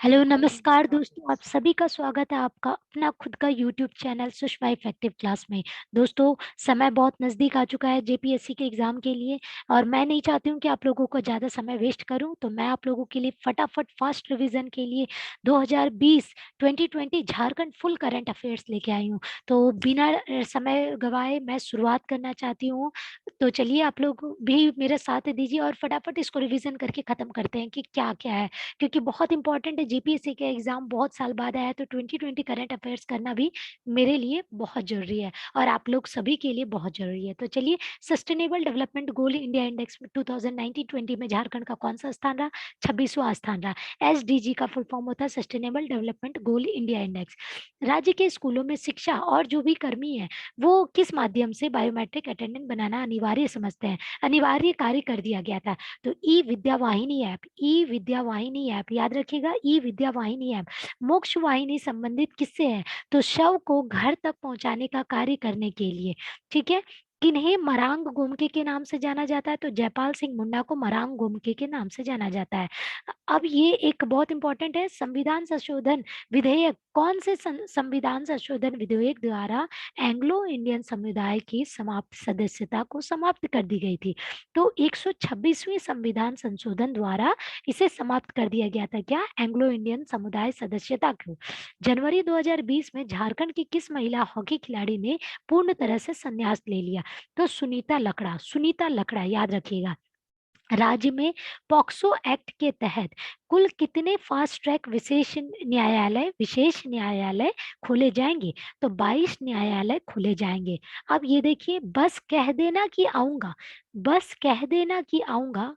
Hello नमस्कार दोस्तों, आप सभी का स्वागत है आपका अपना खुद का YouTube channel Sushma effective class में। दोस्तों, समय बहुत नज़दीक आ चुका है जेपीएससी के एग्ज़ाम के लिए और मैं नहीं चाहती हूँ कि आप लोगों को ज़्यादा समय वेस्ट करूँ, तो मैं आप लोगों के लिए फटाफट फास्ट रिवीजन के लिए 2020 2020 झारखंड फुल करंट अफेयर्स लेके आई हूँ। तो बिना समय गवाए मैं शुरुआत करना चाहती हूँ। तो चलिए आप लोग भी मेरा साथ दीजिए और फटाफट इसको रिवीजन करके ख़त्म करते हैं कि क्या-क्या है। क्योंकि बहुत इंपॉर्टेंट है, जीपीएससी का एग्जाम बहुत साल बाद आया है, तो 2020 करंट अफेयर्स करना भी मेरे लिए बहुत जरूरी है और आप लोग सभी के लिए बहुत जरूरी है। तो चलिए, sustainable development goal India index में 2019-20 में झारखंड का कौन सा स्थान रहा? 26वां स्थान रहा। एसडीजी का फुल फॉर्म होता है sustainable development goal India index. राज्य के स्कूलों में शिक्षा और जो भी कर्मी है वो किस माध्यम से बायोमेट्रिक अटेंडेंस बनाना अनिवार्य समझते हैं? अनिवार्य कार्य कर दिया गया था। तो ई विद्या वाहिनी ऐप, ई विद्या वाहिनी ऐप याद रखिएगा, ई विद्या वाहिनी ऐप मोक्ष वाहिनी संबंधित किससे है? तो शव को घर तक पहुंचाने का कार्य करने के लिए। ठीक है। किन्हें मरांग गोमके के नाम से जाना जाता है? तो जयपाल सिंह मुंडा को मरांग गोमके के नाम से जाना जाता है। अब ये एक बहुत इंपॉर्टेंट है, संविधान संशोधन विधेयक कौन से संविधान संशोधन विधेयक द्वारा एंग्लो इंडियन समुदाय की समाप्त सदस्यता को समाप्त कर दी गई थी? तो 126वें संविधान संशोधन द्वारा इसे समाप्त कर दिया गया था। क्या? एंग्लो इंडियन समुदाय सदस्यता को। जनवरी 2020 में झारखंड की किस महिला हॉकी खिलाड़ी ने पूर्ण तरह से संन्यास ले लिया? तो सुनीता लकड़ा, सुनीता लकड़ा याद रखिएगा। राज्य में पॉक्सो एक्ट के तहत कुल कितने फास्ट ट्रैक विशेष न्यायालय खोले जाएंगे? तो 22 न्यायालय खोले जाएंगे। अब ये देखिए, बस कह देना कि आऊंगा, बस कह देना कि आऊंगा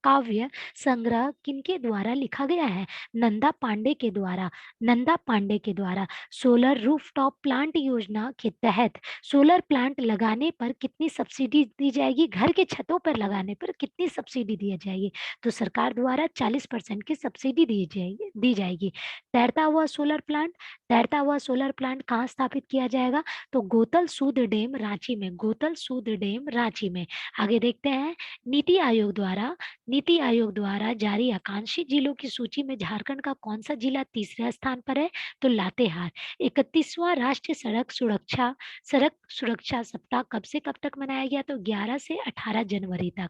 काव्य संग्रह किनके द्वारा लिखा गया है? नंदा पांडे के द्वारा, नंदा पांडे के द्वारा। सोलर रूफटॉप प्लांट योजना के तहत सोलर प्लांट लगाने पर कितनी सब्सिडी दी जाएगी? घर के छतों पर लगाने पर कितनी सब्सिडी दी जाएगी? तो सरकार द्वारा 40% की सब्सिडी दी जाएगी। तैरता हुआ सोलर प्लांट, तैरता हुआ सोलर प्लांट कहाँ स्थापित किया जाएगा? तो गोतल सूद डैम रांची में, गोतल सूद डैम रांची में। आगे देखते हैं, नीति आयोग द्वारा, नीति आयोग द्वारा जारी आकांक्षी जिलों की सूची में झारखंड का कौन सा जिला तीसरे स्थान पर है? तो लातेहार। 31वां राष्ट्रीय सड़क सुरक्षा सप्ताह कब से कब तक मनाया गया? तो 11 से 18 जनवरी तक।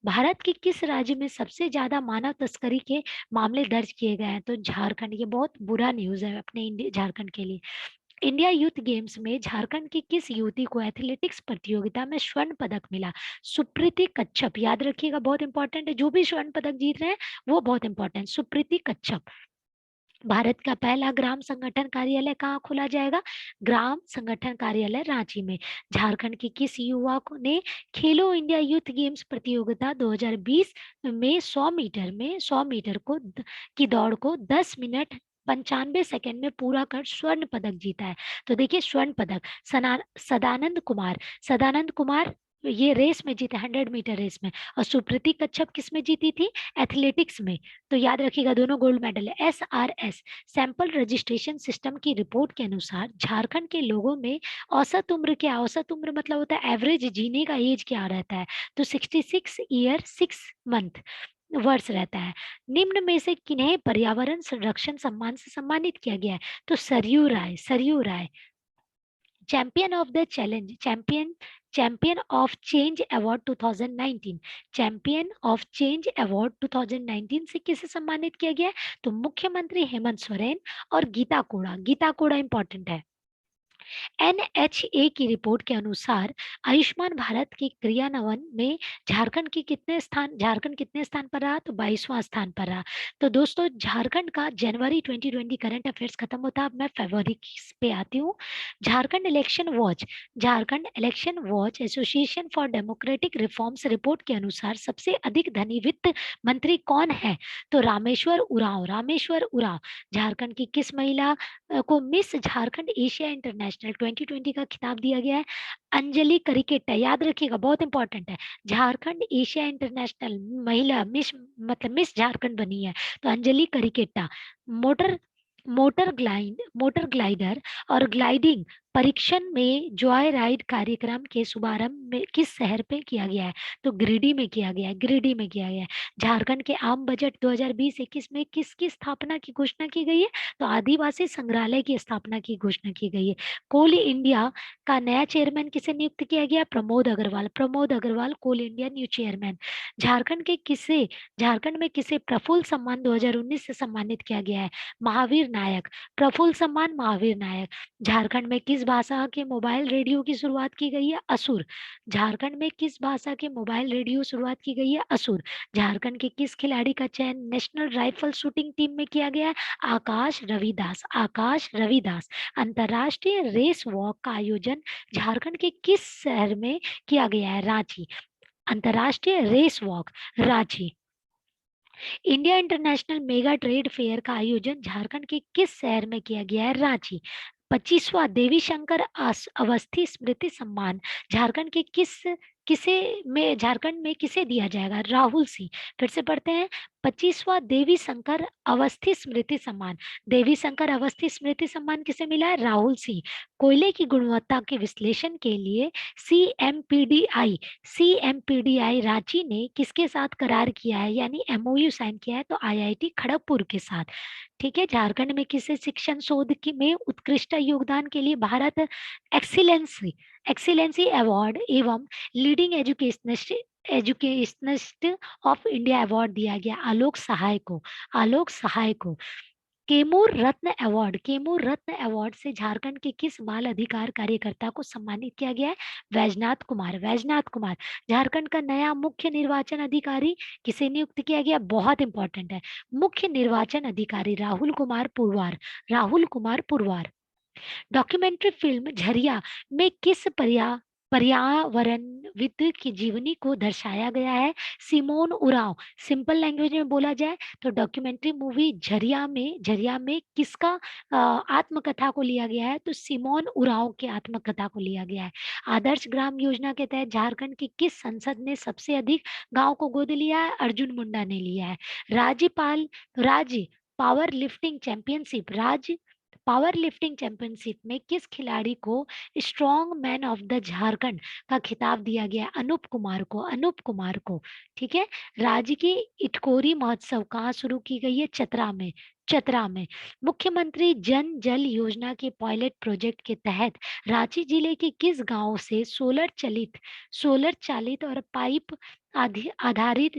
भारत के किस राज्य में सबसे ज्यादा मानव तस्करी के मामले दर्ज किए गए हैं? तो झारखंड। ये बहुत बुरा न्यूज है अपने इंडिया झारखंड के लिए। इंडिया यूथ गेम्स में झारखंड की किस युवती को एथलेटिक्स प्रतियोगिता में स्वर्ण पदक मिला? सुप्रीति कच्छप याद रखिएगा, बहुत इंपॉर्टेंट है, जो भी स्वर्ण पदक जीत रहे हैं वो बहुत इंपॉर्टेंट। सुप्रीति कच्छप। भारत का पहला ग्राम संगठन कार्यालय कहाँ खोला जाएगा? ग्राम संगठन कार्यालय रांची में। झारखंड के किस युवा ने खेलो इंडिया यूथ गेम्स प्रतियोगिता 2020 में 100 मीटर की दौड़ को 10 मिनट 95 सेकंड में पूरा कर स्वर्ण पदक जीता है? तो देखिए, स्वर्ण पदक सदानंद कुमार, सदानंद कुमार ये रेस में जीते, 100 मीटर रेस में। और सुप्रीति कच्छप किस में जीती थी? एथलेटिक्स में। तो याद रखिएगा, दोनों गोल्ड मेडल है। SRS सैंपल रजिस्ट्रेशन सिस्टम की रिपोर्ट के अनुसार झारखंड के लोगों में औसत उम्र क्या? औसत उम्र मतलब होता है एवरेज जीने का एज क्या रहता है? तो 66 ईयर 6 मंथ वर्ष रहता है। निम्न में से किन्हें पर्यावरण संरक्षण सम्मान से सम्मानित किया गया है? तो Saryu Rai, Saryu Rai. Champion of the challenge, champion of change award 2019, champion of change award 2019 से किसे सम्मानित किया गया है? तो मुख्यमंत्री हेमंत सोरेन और गीता कोड़ा, गीता कोड़ा इंपॉर्टेंट है। NHA की रिपोर्ट के अनुसार आयुष्मान भारत के क्रियान्वयन में झारखंड कितने स्थान पर रहा? तो 22वां स्थान पर रहा। तो दोस्तों, झारखंड का जनवरी 2020 करंट अफेयर्स खत्म होता है। अब मैं फरवरी पे आती हूँ। Jharkhand election watch association for democratic reforms report के अनुसार सबसे अधिक धनी वित्त मंत्री कौन है? तो रामेश्वर उरांव, रामेश्वर उरांव। झारखंड की किस महिला को मिस झारखंड एशिया इंटरनेशनल 2020 का खिताब दिया गया है? अंजलि करिकेट्टा, याद रखिएगा, बहुत इंपॉर्टेंट है। झारखंड एशिया इंटरनेशनल महिला मिस मतलब मिस झारखंड बनी है, तो अंजलि करिकेट्टा। मोटर मोटर ग्लाइडर और ग्लाइडिंग परीक्षण में जॉय राइड कार्यक्रम के शुभारंभ में किस शहर पे किया गया है? तो गिरिडीह में किया गया है, गिरिडीह में किया गया है। झारखंड के आम बजट 2020-21 में किसकी स्थापना की घोषणा की गई है? तो आदिवासी संग्रहालय की स्थापना की घोषणा की गई है। कोल इंडिया का नया चेयरमैन किसे नियुक्त किया गया? प्रमोद अग्रवाल। प्रमोद अग्रवाल कोल इंडिया न्यू चेयरमैन। झारखंड में किसे प्रफुल्ल सम्मान 2019 से सम्मानित किया गया है? महावीर नायक। प्रफुल्ल सम्मान महावीर नायक। झारखंड में किस भाषा के मोबाइल रेडियो की शुरुआत की गई है? असुर। झारखंड में किस भाषा के मोबाइल रेडियो शुरुआत की गई है? असुर। झारखंड के किस खिलाड़ी का चयन नेशनल राइफल शूटिंग टीम में किया गया है? आकाश रविदास। आकाश रविदास। अंतरराष्ट्रीय रेस वॉक का आयोजन झारखंड के किस शहर में किया गया है? रांची। अंतरराष्ट्रीय race walk Ranchi. India international mega trade fair का आयोजन झारखंड के किस शहर में किया गया है? रांची। 25वां देवी शंकर अवस्थी स्मृति सम्मान झारखंड में किसे दिया जाएगा? राहुल सिंह। फिर से पढ़ते हैं, 25वां देवी शंकर अवस्थी स्मृति सम्मान। देवी शंकर अवस्थी स्मृति सम्मान किसे मिला है? राहुल सिंह। कोयले की गुणवत्ता के विश्लेषण के लिए सीएमपीडीआई रांची ने किसके साथ करार किया है, यानी एमओयू साइन किया है? तो आईआईटी खड़गपुर के साथ। ठीक है। झारखंड में किसे शिक्षण शोध में उत्कृष्ट योगदान के लिए भारत एक्सीलेंसी अवार्ड एवं leading educationist of India award दिया गया? आलोक सहाय को। आलोक सहाय को। केमूर रत्न अवार्ड से झारखंड के किस बाल अधिकार कार्यकर्ता को सम्मानित किया गया है? वैजनाथ कुमार। वैजनाथ कुमार। झारखंड का नया मुख्य निर्वाचन अधिकारी किसे नियुक्त किया गया? बहुत इंपॉर्टेंट है। मुख्य निर्वाचन अधिकारी राहुल कुमार पुरवार। राहुल कुमार पुरवार। डॉक्यूमेंट्री फिल्म झरिया में किस पर्यावरणविद की जीवनी को दर्शाया गया है? सिमोन उरांव। सिंपल लैंग्वेज में बोला जाए तो डॉक्यूमेंट्री मूवी झरिया में किसका आत्मकथा को लिया गया है? तो सिमोन उरांव के आत्मकथा को लिया गया है। आदर्श ग्राम योजना के तहत झारखंड की किस संसद ने सबसे अधिक गांव को गोद लिया है? अर्जुन मुंडा ने लिया है। राज्य पावर लिफ्टिंग चैंपियनशिप में किस खिलाड़ी को strong man of the Jharkhand का खिताब दिया गया? अनूप कुमार को। अनूप कुमार को। ठीक है। राज्य की इटकोरी महोत्सव कहाँ शुरू की गई है? चतरा में। चतरा में। मुख्यमंत्री जन जल योजना के पायलट प्रोजेक्ट के तहत रांची जिले के किस गांव से सोलर चालित और पाइप आधारित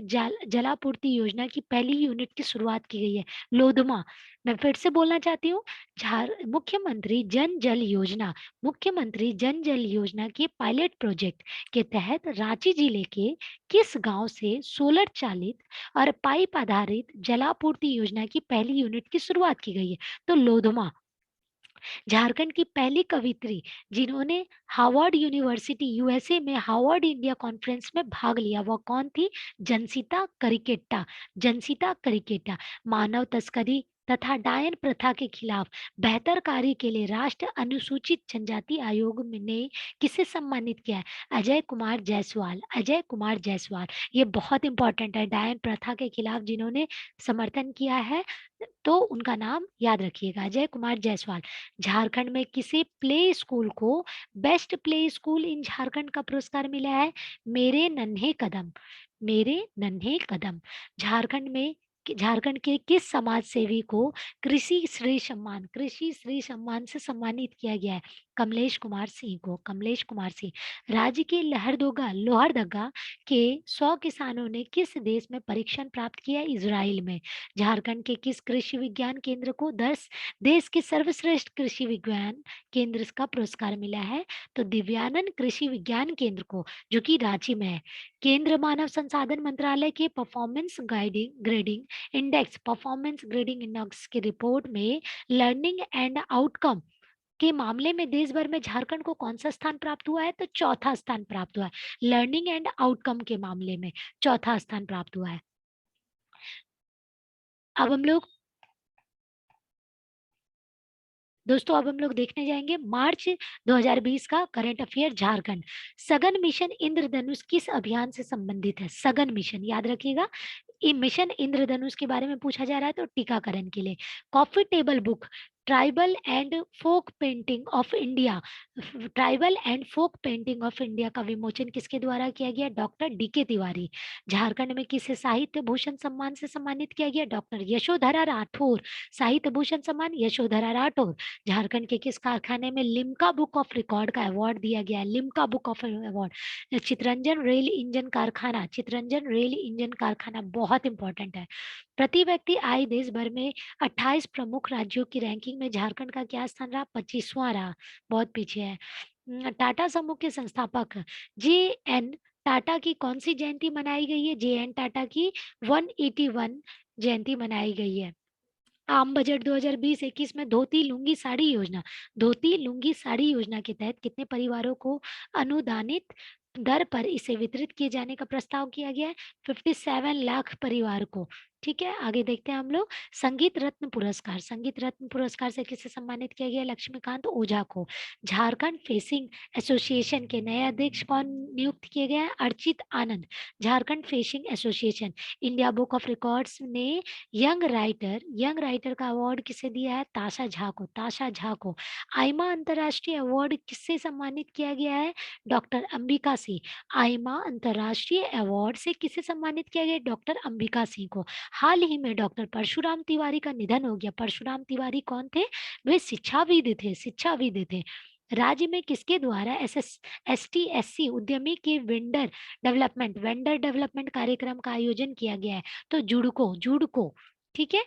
जलापूर्ति योजना की पहली यूनिट की शुरुआत की गई है? लोधमा। मैं फिर से बोलना चाहती हूँ, मुख्यमंत्री जन जल योजना के पायलट प्रोजेक्ट के तहत रांची जिले के किस गांव से सोलर चालित और पाइप आधारित जलापूर्ति योजना की पहली यूनिट की शुरुआत की गई है? तो लोधमा। झारखंड की पहली कवित्री जिन्होंने हार्वर्ड यूनिवर्सिटी यूएसए में हार्वर्ड इंडिया कॉन्फ्रेंस में भाग लिया, वो कौन थी? जनसीता करिकेट्टा। जनसीता करिकेट्टा। मानव तस्करी तथा डायन प्रथा के खिलाफ बेहतर कार्य के लिए राष्ट्र अनुसूचित जनजाति आयोग ने किसे सम्मानित किया है? अजय कुमार जायसवाल। अजय कुमार जायसवाल। ये बहुत इंपॉर्टेंट है। डायन प्रथा के खिलाफ जिन्होंने समर्थन किया है तो उनका नाम याद रखिएगा, अजय कुमार जायसवाल। झारखंड में किसे प्ले स्कूल को बेस्ट प्ले स्कूल इन झारखंड का पुरस्कार मिला है? मेरे नन्हे कदम। मेरे नन्हे कदम। झारखंड के किस समाज सेवी को कृषि श्री सम्मान से सम्मानित किया गया है? कमलेश कुमार सिंह को। कमलेश कुमार सिंह। राज्य के लोहरदगा के 100 किसानों ने किस देश में परीक्षण प्राप्त किया? इजराइल में। झारखंड के किस कृषि विज्ञान केंद्र को देश के सर्वश्रेष्ठ कृषि विज्ञान केंद्र का पुरस्कार मिला है? तो दिव्यानंद कृषि विज्ञान केंद्र को, जो कि रांची में है। केंद्र मानव संसाधन मंत्रालय के परफॉर्मेंस ग्रेडिंग इंडेक्स की रिपोर्ट में लर्निंग एंड आउटकम के मामले में देश भर में झारखंड को कौन सा स्थान प्राप्त हुआ है? तो चौथा स्थान प्राप्त हुआ है। लर्निंग एंड आउटकम के मामले में चौथा स्थान प्राप्त हुआ है। अब हम लोग देखने जाएंगे मार्च 2020 का करंट अफेयर झारखंड। सघन मिशन इंद्रधनुष किस अभियान से संबंधित है? सघन मिशन याद रखिएगा। मिशन इंद्रधनुष के बारे में पूछा जा रहा है तो टीकाकरण के लिए। Coffee table book tribal and folk painting of India, tribal and folk painting of India का विमोचन किसके द्वारा किया गया? Doctor DK Tiwari. झारखंड में किसे साहित्य भूषण सम्मान से सम्मानित किया गया? डॉक्टर यशोधरा राठौर। साहित्य भूषण सम्मान यशोधरा राठौर। झारखंड के किस कारखाने में लिम्का बुक ऑफ रिकॉर्ड का अवार्ड दिया गया है? Limca book of award Chittaranjan rail engine कारखाना, चितरंजन रेल इंजन कारखाना बहुत इंपॉर्टेंट है। प्रति व्यक्ति आय देश भर में 28 प्रमुख राज्यों की रैंकिंग में झारखंड का क्या स्थान रहा? 25वां रहा, बहुत पीछे है। टाटा समूह के संस्थापक जे एन टाटा की कौन सी जयंती मनाई गई है? जे एन टाटा की 181 जयंती मनाई गई है। आम बजट 2020-21 में धोती लुंगी साड़ी योजना, धोती लुंगी साड़ी योजना के तहत कितने परिवारों को अनुदानित दर पर इसे वितरित किए जाने का प्रस्ताव किया गया है? 57 लाख परिवार को। ठीक है, आगे देखते हैं हम लोग। संगीत रत्न पुरस्कार, संगीत रत्न पुरस्कार से किसे सम्मानित किया गया? लक्ष्मीकांत ओझा को। झारखंड फेसिंग एसोसिएशन के नए अध्यक्ष कौन नियुक्त किए गए हैं? Archit Anand. Jharkhand fencing association, India book of records ने यंग राइटर का अवार्ड किसे दिया है? ताशा झा को, ताशा झा को। आइमा अंतर्राष्ट्रीय अवार्ड किससे सम्मानित किया गया है? डॉक्टर अंबिका सिंह। आइमा अंतर्राष्ट्रीय अवार्ड से किसे सम्मानित किया गया? डॉक्टर अंबिका सिंह को। हाल ही में डॉक्टर परशुराम तिवारी का निधन हो गया। परशुराम तिवारी कौन थे? वे शिक्षाविद थे, शिक्षाविद थे। राज्य में किसके द्वारा एसटी एससी उद्यमी के वेंडर डेवलपमेंट कार्यक्रम का आयोजन किया गया है? तो जुड़को, जुड़को। ठीक है,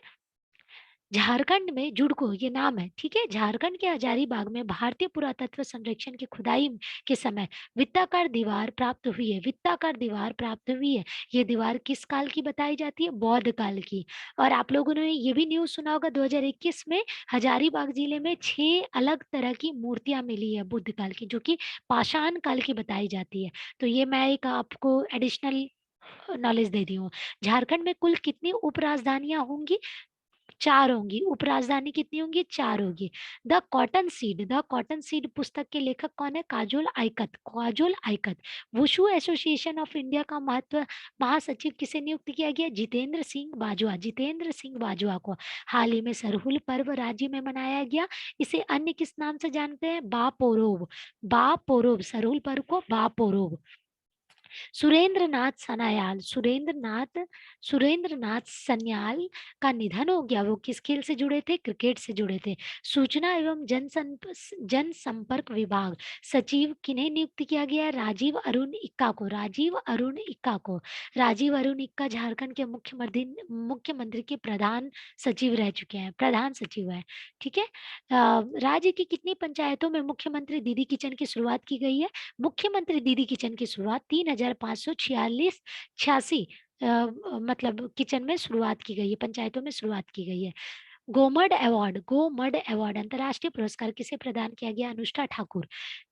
झारखंड में जुड़को ये नाम है। ठीक है, झारखंड के हजारीबाग में भारतीय पुरातत्व संरक्षण की खुदाई के समय वृत्ताकार दीवार प्राप्त हुई है, वृत्ताकार दीवार प्राप्त हुई है। ये दीवार किस काल की बताई जाती है? बौद्ध काल की। और आप लोगों ने ये भी न्यूज सुना होगा 2021 में हजारीबाग जिले में 6 अलग तरह की मूर्तियां मिली है बुद्ध काल की, जो कि पाषाण काल की बताई जाती है। तो ये मैं एक आपको एडिशनल नॉलेज दे दी हूँ। झारखंड में कुल कितनी उपराजधानियां होंगी? 4 होंगी। उपराजधानी कितनी होंगी? 4 होगी। द कॉटन सीड पुस्तक के लेखक कौन है? Kajol Aikat, Kajol Aikat. Wushu association of India का महासचिव किसे नियुक्त किया गया? जितेंद्र सिंह बाजवा, जितेंद्र सिंह बाजवा को। हाल ही में सरहुल पर्व राज्य में मनाया गया, इसे अन्य किस नाम से जानते हैं? बापोरोव, बापोरोव, सरहुल पर्व को बापोरोव। सुरेंद्र नाथ सनायाल, सुरेंद्र नाथ सन्याल का निधन हो गया। वो किस खेल से जुड़े थे? क्रिकेट से जुड़े थे। सूचना एवं जनसंपर्क विभाग सचिव किन्हें नियुक्त किया गया है? राजीव अरुण इक्का को, राजीव अरुण इक्का को। राजीव अरुण इक्का झारखंड के मुख्यमंत्री के प्रधान सचिव रह चुके हैं, प्रधान सचिव है। ठीक है, राज्य की कितनी पंचायतों में मुख्यमंत्री दीदी किचन की शुरुआत की गई है? मुख्यमंत्री दीदी किचन की शुरुआत 3586 मतलब किचन में शुरुआत की गई है, पंचायतों में शुरुआत की गई है। गोमड अवार्ड अंतरराष्ट्रीय पुरस्कार किसे प्रदान किया गया? अनुष्ठा ठाकुर।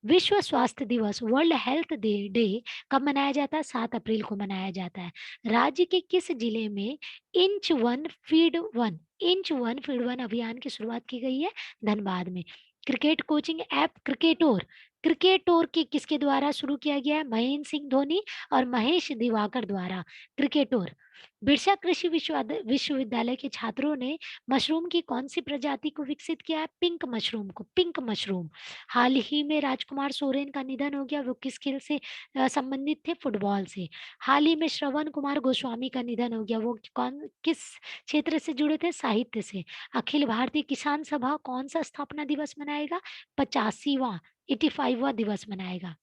विश्व स्वास्थ्य दिवस, वर्ल्ड हेल्थ डे कब मनाया जाता है? 7 अप्रैल को मनाया जाता है। राज्य के किस जिले में इंच वन फीड वन अभियान की शुरुआत की गई है? धनबाद में। क्रिकेट कोचिंग ऐप क्रिकेटोर, क्रिकेटोर के किसके द्वारा शुरू किया गया है? महेंद्र सिंह धोनी और महेश दिवाकर द्वारा। क्रिकेटोर। बिरसा कृषि विश्वविद्यालय के छात्रों ने मशरूम की कौन सी प्रजाति को विकसित किया है? पिंक मशरूम को, पिंक मशरूम। हाल ही में राजकुमार सोरेन का निधन हो गया, वो किस खेल से संबंधित थे? फुटबॉल से। हाल ही में श्रवण कुमार गोस्वामी का निधन हो गया, वो कौन किस क्षेत्र से जुड़े थे? साहित्य से। अखिल भारतीय किसान सभा कौन सा स्थापना दिवस मनाएगा? 85वां दिवस मनाएगा।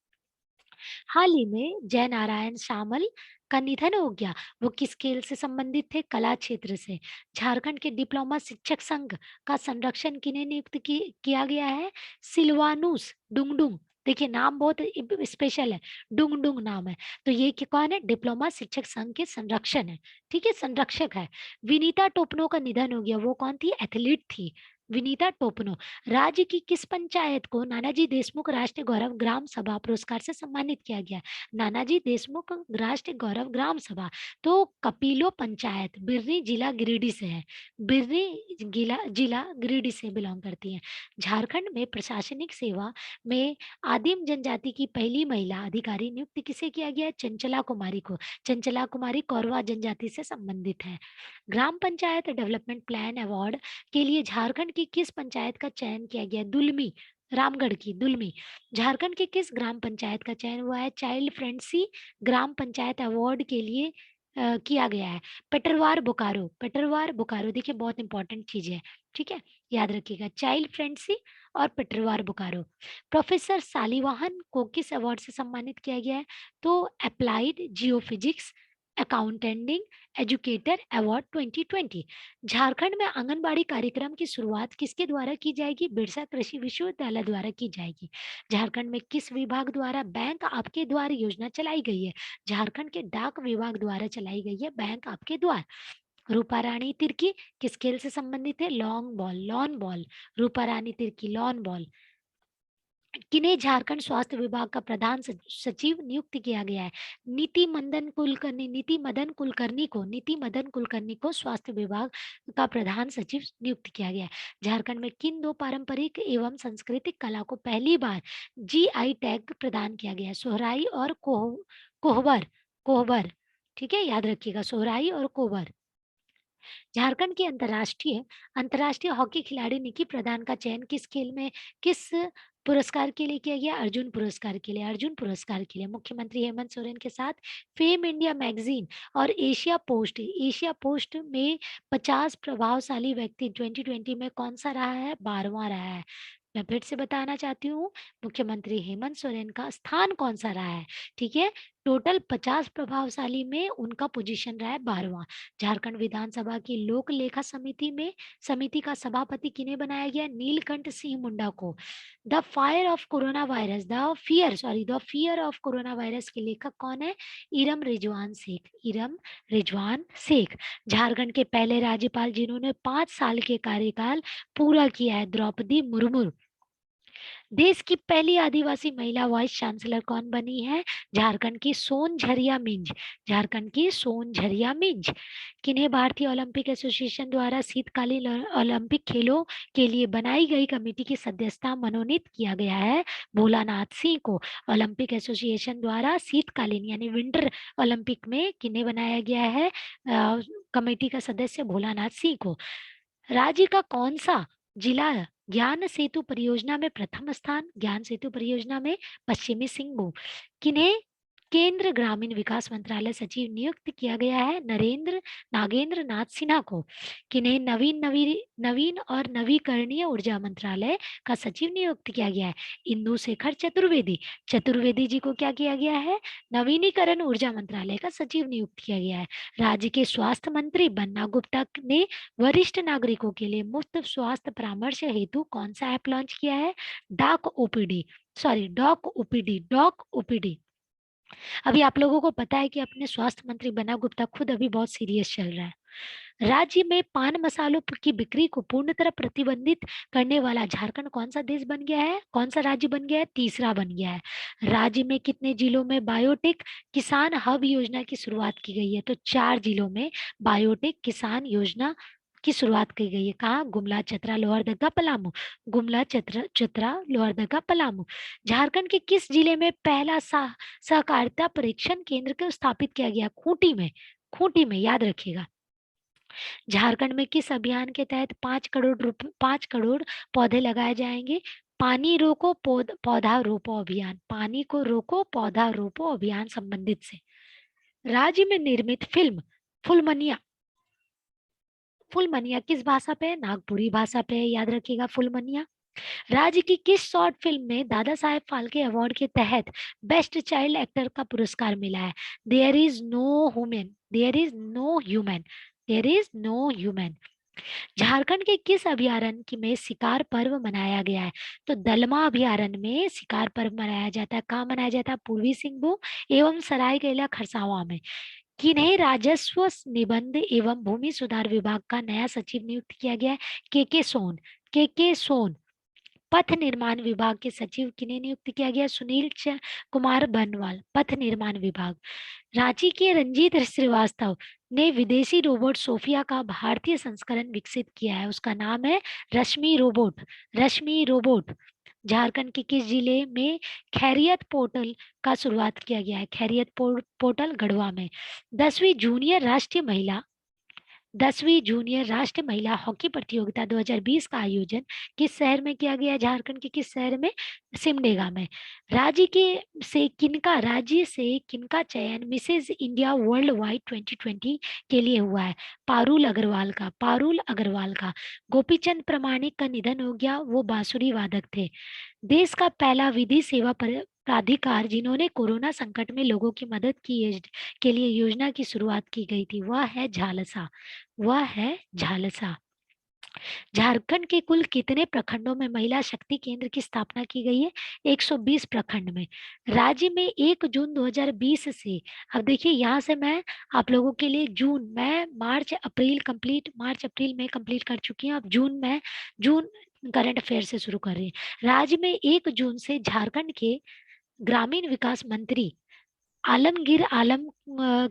हाल ही में जय नारायण श्यामल का निधन हो गया, वो किस खेल से संबंधित थे? कला क्षेत्र से। झारखंड के डिप्लोमा शिक्षक संघ का संरक्षण किन्हें नियुक्त किया गया है? सिल्वानुस डुंगडुंग। देखिए नाम बहुत स्पेशल है, डुंगडुंग नाम है। तो ये कौन है? डिप्लोमा शिक्षक संघ के संरक्षण है। ठीक है, संरक्षक है। विनीता टोपनो का निधन हो गया, वो कौन थी? एथलीट थी विनीता टोपनो। राज्य की किस पंचायत को नानाजी देशमुख राष्ट्रीय गौरव ग्राम सभा पुरस्कार से सम्मानित किया गया? नानाजी देशमुख राष्ट्रीय गौरव ग्राम सभा तो कपिलो पंचायत बिर्नी जिला गिरिडीह से है, बिर्नी जिला गिरिडीह से बिलोंग करती है। झारखंड में प्रशासनिक सेवा में आदिम जनजाति की पहली महिला अधिकारी नियुक्त किसे किया गया? चंचला कुमारी को। चंचला कुमारी कौरवा जनजाति से संबंधित है। ग्राम पंचायत डेवलपमेंट प्लान अवार्ड के लिए झारखंड की किस पंचायत का चयन किया गया? दुलमी, रामगढ़ की दुलमी। झारखंड के किस ग्राम पंचायत का चयन हुआ है? चाइल्ड फ्रेंडली ग्राम पंचायत अवार्ड के लिए किया गया है। पेटरवार बोकारो, पेटरवार बोकारो देखिए बहुत इंपॉर्टेंट चीज है, ठीक है, याद रखिएगा, चाइल्ड फ्रेंडली और पेटरवार बोकारो। प्रोफेसर सालिवाहन को किस अवार्ड से सम्मानित किया गया है? तो applied geophysics accounting educator award 2020। Jharkhand में आंगनबाड़ी कार्यक्रम की शुरुआत किसके द्वारा की जाएगी? बिरसा कृषि विश्वविद्यालय द्वारा की जाएगी। झारखंड में किस विभाग द्वारा बैंक आपके द्वार योजना चलाई गई है? झारखंड के डाक विभाग द्वारा चलाई गई है बैंक आपके द्वार। रूपा रानी तिर्की किस खेल से संबंधित है? Long ball, lawn ball. Rupa Rani Tirkey lawn ball. किन्हें झारखंड स्वास्थ्य विभाग का प्रधान सचिव नियुक्त किया गया है? नीति मदन कुलकर्णी को स्वास्थ्य विभाग का प्रधान सचिव नियुक्त किया गया है। झारखंड में किन दो पारंपरिक एवं सांस्कृतिक कला को पहली बार जीआई टैग प्रदान किया गया है? सोहराई और कोहबर, कोहबर, ठीक है, याद रखिएगा, सोहराई और कोहबर। झारखंड की अंतर्राष्ट्रीय अंतर्राष्ट्रीय हॉकी खिलाड़ी निकी प्रधान का चयन किस खेल में, किस पुरस्कार के लिए किया गया? अर्जुन पुरस्कार के लिए, अर्जुन पुरस्कार के लिए। मुख्यमंत्री हेमंत सोरेन के साथ फेम इंडिया मैगजीन और एशिया पोस्ट में 50 प्रभावशाली व्यक्ति 2020 में कौन सा रहा है? 12वां रहा है। मैं फिर से बताना चाहती हूँ, मुख्यमंत्री हेमंत सोरेन का स्थान कौन सा रहा है, ठीक है, टोटल 50 प्रभावशाली में उनका पोजीशन रहा है 12वां। झारखंड विधानसभा की लोक लेखा समिति का सभापति किन्हें बनाया गया? नीलकंठ सिंह मुंडा को। The fear of corona virus के लेखक कौन है? इरम रिजवान शेख, इरम रिजवान शेख। झारखंड के पहले राज्यपाल जिन्होंने 5 साल के कार्यकाल पूरा किया है? द्रौपदी मुर्मू। देश की पहली आदिवासी महिला वाइस चांसलर कौन बनी है? झारखंड की सोनझरिया मिंज, झारखंड की सोनझरिया मिंज। किन्हें भारतीय ओलंपिक एसोसिएशन द्वारा शीतकालीन ओलंपिक खेलों के लिए बनाई गई कमेटी की सदस्यता मनोनीत किया गया है? भोलानाथ सिंह को। ओलंपिक एसोसिएशन द्वारा शीतकालीन यानी विंटर ओलंपिक में किन्हें बनाया गया है कमेटी का सदस्य? भोलानाथ सिंह को। राज्य का कौन सा जिला ज्ञान सेतु परियोजना में प्रथम स्थान? ज्ञान सेतु परियोजना में पश्चिमी सिंहभूम। किन्हें केंद्र ग्रामीण विकास मंत्रालय सचिव नियुक्त किया गया है? नागेंद्र नाथ सिन्हा को। किन्हें नवीन और नवीकरणीय ऊर्जा मंत्रालय का सचिव नियुक्त किया गया है? इंदु शेखर चतुर्वेदी। चतुर्वेदी जी को क्या किया गया है? नवीनीकरण ऊर्जा मंत्रालय का सचिव नियुक्त किया गया है। राज्य के स्वास्थ्य मंत्री बन्ना गुप्ता ने वरिष्ठ नागरिकों के लिए मुफ्त स्वास्थ्य परामर्श हेतु कौन सा ऐप लॉन्च किया है? Doc OPD. अभी आप लोगों को पता है कि अपने स्वास्थ्य मंत्री बन्ना गुप्ता खुद अभी बहुत सीरियस चल रहा है। राज्य में पान मसालों की बिक्री को पूर्णतः प्रतिबंधित करने वाला झारखंड कौन सा देश बन गया है? कौन सा राज्य बन गया है? तीसरा बन गया है। राज्य में कितने जिलों में बायोटेक किसान हब योजना की शुरुआत की गई है? तो 4 जिलों में बायोटेक किसान योजना की शुरुआत की गई है। कहाँ? गुमला, चतरा, लोहरदगा, पलामू। गुमला, चतरा, लोहरदगा, पलामू। झारखंड के किस जिले में पहला सहकारिता परीक्षण केंद्र को स्थापित किया गया? खूंटी में, खूंटी में, याद रखिएगा। झारखंड में किस अभियान के तहत 5 करोड़ पौधे लगाए जाएंगे? पानी रोको पौधा रोपो अभियान, पानी को रोको पौधा रोपो अभियान संबंधित से। राज्य में निर्मित फिल्म फुलमनिया, फुलमनिया किस भाषा पे है? नागपुरी भाषा पे है, याद रखिएगा फुलमनिया। राज्य की किस शॉर्ट फिल्म में दादा साहेब फाल्के अवार्ड के तहत बेस्ट चाइल्ड एक्टर का पुरस्कार मिला है? There is no human, there is no human, there is no human. Jharkhand के किस अभयारण्य में शिकार पर्व मनाया गया है? तो दलमा अभयारण्य में शिकार पर्व मनाया जाता है। कहाँ मनाया जाता है? पूर्वी सिंहभूम एवं सरायकेला खरसावां में। किन्हें राजस्व निबंध एवं भूमि सुधार विभाग का नया सचिव नियुक्त किया गया है? के सोन। पथ निर्माण विभाग के सचिव किन्हें नियुक्त किया गया? सुनील कुमार बनवाल, पथ निर्माण विभाग। रांची के रंजीत श्रीवास्तव ने विदेशी रोबोट सोफिया का भारतीय संस्करण विकसित किया है, उसका नाम है रश्मि रोबोट, रश्मि रोबोट। झारखंड के किस जिले में खैरियत पोर्टल का शुरुआत किया गया है? खैरियत पोर्टल गढ़वा में। 10वीं जूनियर राष्ट्रीय महिला 10वीं जूनियर राष्ट्रीय महिला हॉकी प्रतियोगिता 2020 का आयोजन किस शहर में किया गया? झारखंड के किस शहर में? सिमडेगा में। राज्य से किनका चयन मिसेज इंडिया वर्ल्ड वाइड 2020 के लिए हुआ है? पारुल अग्रवाल का। गोपीचंद प्रमाणिक का निधन हो गया, वो बांसुरी वादक थे। देश का पहला विधि सेवा प्राधिकार जिन्होंने कोरोना संकट में लोगों की मदद के लिए योजना की शुरुआत की गई थी, वह है झालसा। झारखंड के कुल कितने प्रखंडों में महिला शक्ति केंद्र की स्थापना की गई है? 120 प्रखंड में। राज्य में 1 जून 2020 से, अब देखिए यहाँ से मैं आप लोगों के लिए मैं मार्च अप्रैल में कंप्लीट कर चुकी हूँ। अब जून करंट अफेयर से शुरू कर रही है। राज्य में 1 जून से झारखंड के ग्रामीण विकास मंत्री आलमगीर आलम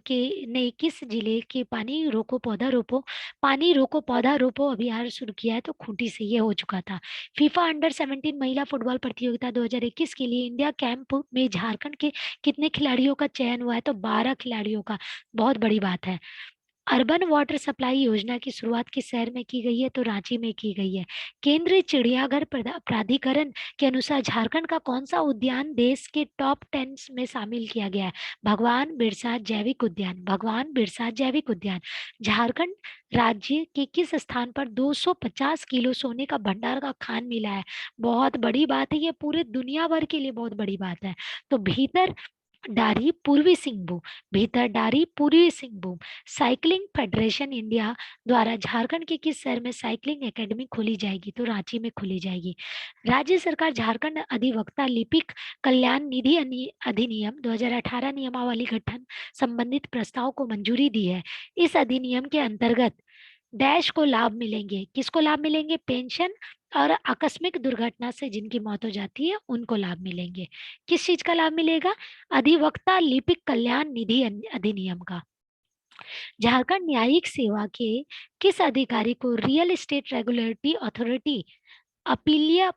के ने किस जिले के पानी रोको पौधा रोपो अभियान शुरू किया है? तो खूंटी से ये हो चुका था। फीफा अंडर 17 महिला फुटबॉल प्रतियोगिता 2021 के लिए इंडिया कैंप में झारखंड के कितने खिलाड़ियों का चयन हुआ है? तो 12 खिलाड़ियों का। बहुत बड़ी बात है। अर्बन वाटर सप्लाई योजना की शुरुआत किस शहर में की गई है? तो रांची में की गई है। केंद्रीय चिड़ियाघर प्राधिकरण के अनुसार झारखंड का कौन सा उद्यान देश के टॉप 10 में शामिल किया गया है? भगवान बिरसा जैविक उद्यान। झारखंड राज्य के किस स्थान पर 250 किलो सोने का भंडार का खान मिला है? बहुत बड़ी बात है, ये पूरे दुनिया भर के लिए बहुत बड़ी बात है। तो भीतर डारी पूर्वी सिंहभूम। साइकिलिंग फेडरेशन इंडिया द्वारा झारखंड के किस शहर में साइकिलिंग एकेडमी खोली जाएगी? तो रांची में खोली जाएगी। राज्य सरकार झारखंड अधिवक्ता लिपिक कल्याण निधि अधिनियम 2018 नियमावली गठन संबंधित प्रस्ताव को मंजूरी दी है। इस अधिनियम के अंतर्गत डैश को लाभ मिलेंगे। किसको लाभ मिलेंगे? पेंशन और आकस्मिक दुर्घटना से जिनकी मौत हो जाती है उनको लाभ मिलेंगे। किस चीज का लाभ मिलेगा? अधिवक्ता लिपिक कल्याण निधि अधिनियम का। झारखंड न्यायिक सेवा के किस अधिकारी को रियल एस्टेट रेगुलेटरी अथॉरिटी अपीलीय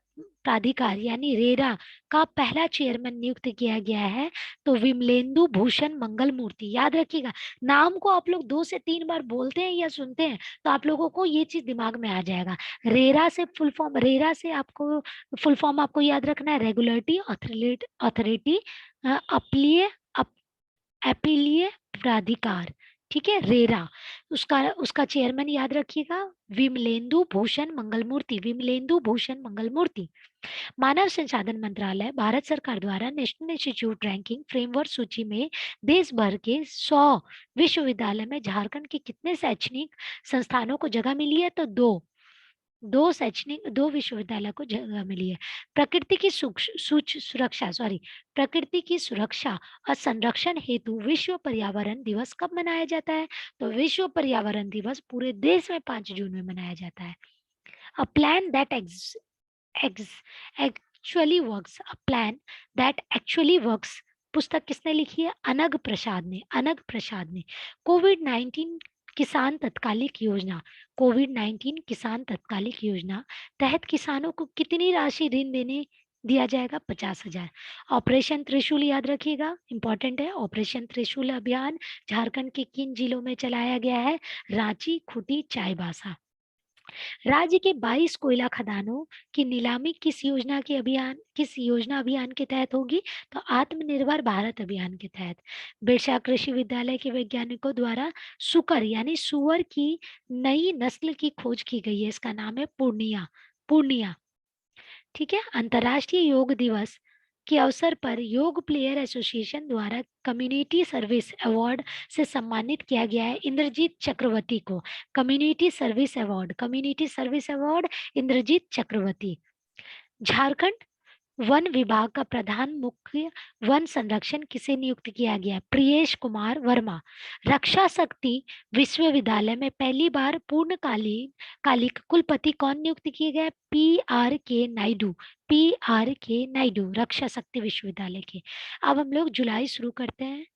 प्राधिकार यानी रेरा का पहला चेयरमैन नियुक्त किया गया है? तो विमलेंदु भूषण मंगल मूर्ति। याद रखिएगा, नाम को आप लोग 2 से 3 बार बोलते हैं या सुनते हैं तो आप लोगों को ये चीज दिमाग में आ जाएगा। रेरा से फुल फॉर्म आपको याद रखना है, रेगुलेटरी अथॉरिटी अपीलीय अपीलीय प्राधिकार। ठीक है, रेरा। उसका चेयरमैन याद रखिएगा, विमलेंदु भूषण मंगलमूर्ति। मानव संसाधन मंत्रालय भारत सरकार द्वारा नेशनल इंस्टीट्यूट रैंकिंग फ्रेमवर्क सूची में देश भर के 100 विश्वविद्यालय में झारखंड के कितने शैक्षणिक संस्थानों को जगह मिली है? तो दो विश्वविद्यालय को जगह मिली है। प्रकृति की सुरक्षा और संरक्षण हेतु विश्व पर्यावरण दिवस कब मनाया जाता है? तो विश्व पर्यावरण दिवस पूरे देश में 5 जून में मनाया जाता है। A plan that actually works पुस्तक किसने लिखी है? अनग प्रसाद ने। कोविड 19 किसान तत्कालिक योजना तहत किसानों को कितनी राशि ऋण देने दिया जाएगा? 50,000। ऑपरेशन त्रिशूल याद रखिएगा, इंपॉर्टेंट है। ऑपरेशन त्रिशूल अभियान झारखंड के किन जिलों में चलाया गया है? रांची, खूंटी, चाईबासा। राज्य के 22 कोयला खदानों की नीलामी किस योजना अभियान के तहत होगी? तो आत्मनिर्भर भारत अभियान के तहत। बिरसा कृषि विद्यालय के वैज्ञानिकों द्वारा सुकर यानी सुअर की नई नस्ल की खोज की गई है, इसका नाम है पूर्णिया। ठीक है। अंतर्राष्ट्रीय योग दिवस के अवसर पर योग प्लेयर एसोसिएशन द्वारा कम्युनिटी सर्विस अवार्ड से सम्मानित किया गया है इंद्रजीत चक्रवर्ती को। कम्युनिटी सर्विस अवार्ड इंद्रजीत चक्रवर्ती। झारखंड वन विभाग का प्रधान मुख्य वन संरक्षण किसे नियुक्त किया गया? प्रियेश कुमार वर्मा। रक्षा शक्ति विश्वविद्यालय में पहली बार पूर्णकालिक कुलपति कौन नियुक्त किए गए? पी आर के नायडू रक्षा शक्ति विश्वविद्यालय के। अब हम लोग जुलाई शुरू करते हैं।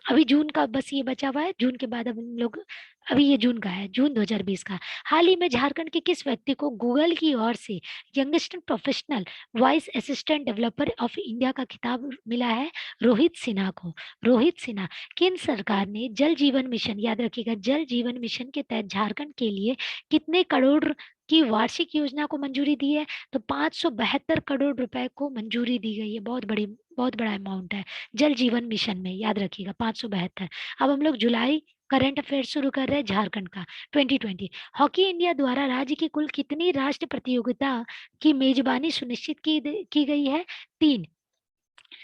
अभी जून का बस ये बचा हुआ है, जून के बाद अब हम लोग, अभी ये जून का है, जून 2020 का। हाल ही में झारखंड के किस व्यक्ति को गूगल की ओर से youngest professional voice assistant developer of India का खिताब मिला है? रोहित सिन्हा को। रोहित सिन्हा। केंद्र सरकार ने जल जीवन मिशन, याद रखिएगा, जल जीवन मिशन के तहत झारखंड के लिए कितने करोड़ की वार्षिक योजना को मंजूरी दी है? तो 572 करोड़ रुपए को मंजूरी दी गई है। बहुत बड़ा अमाउंट है जल जीवन मिशन में, याद रखिएगा 572। अब हम लोग जुलाई करंट अफेयर शुरू कर रहे हैं झारखंड का 2020। हॉकी इंडिया द्वारा राज्य की कुल कितनी राष्ट्रीय प्रतियोगिता की मेजबानी सुनिश्चित की गई है? 3।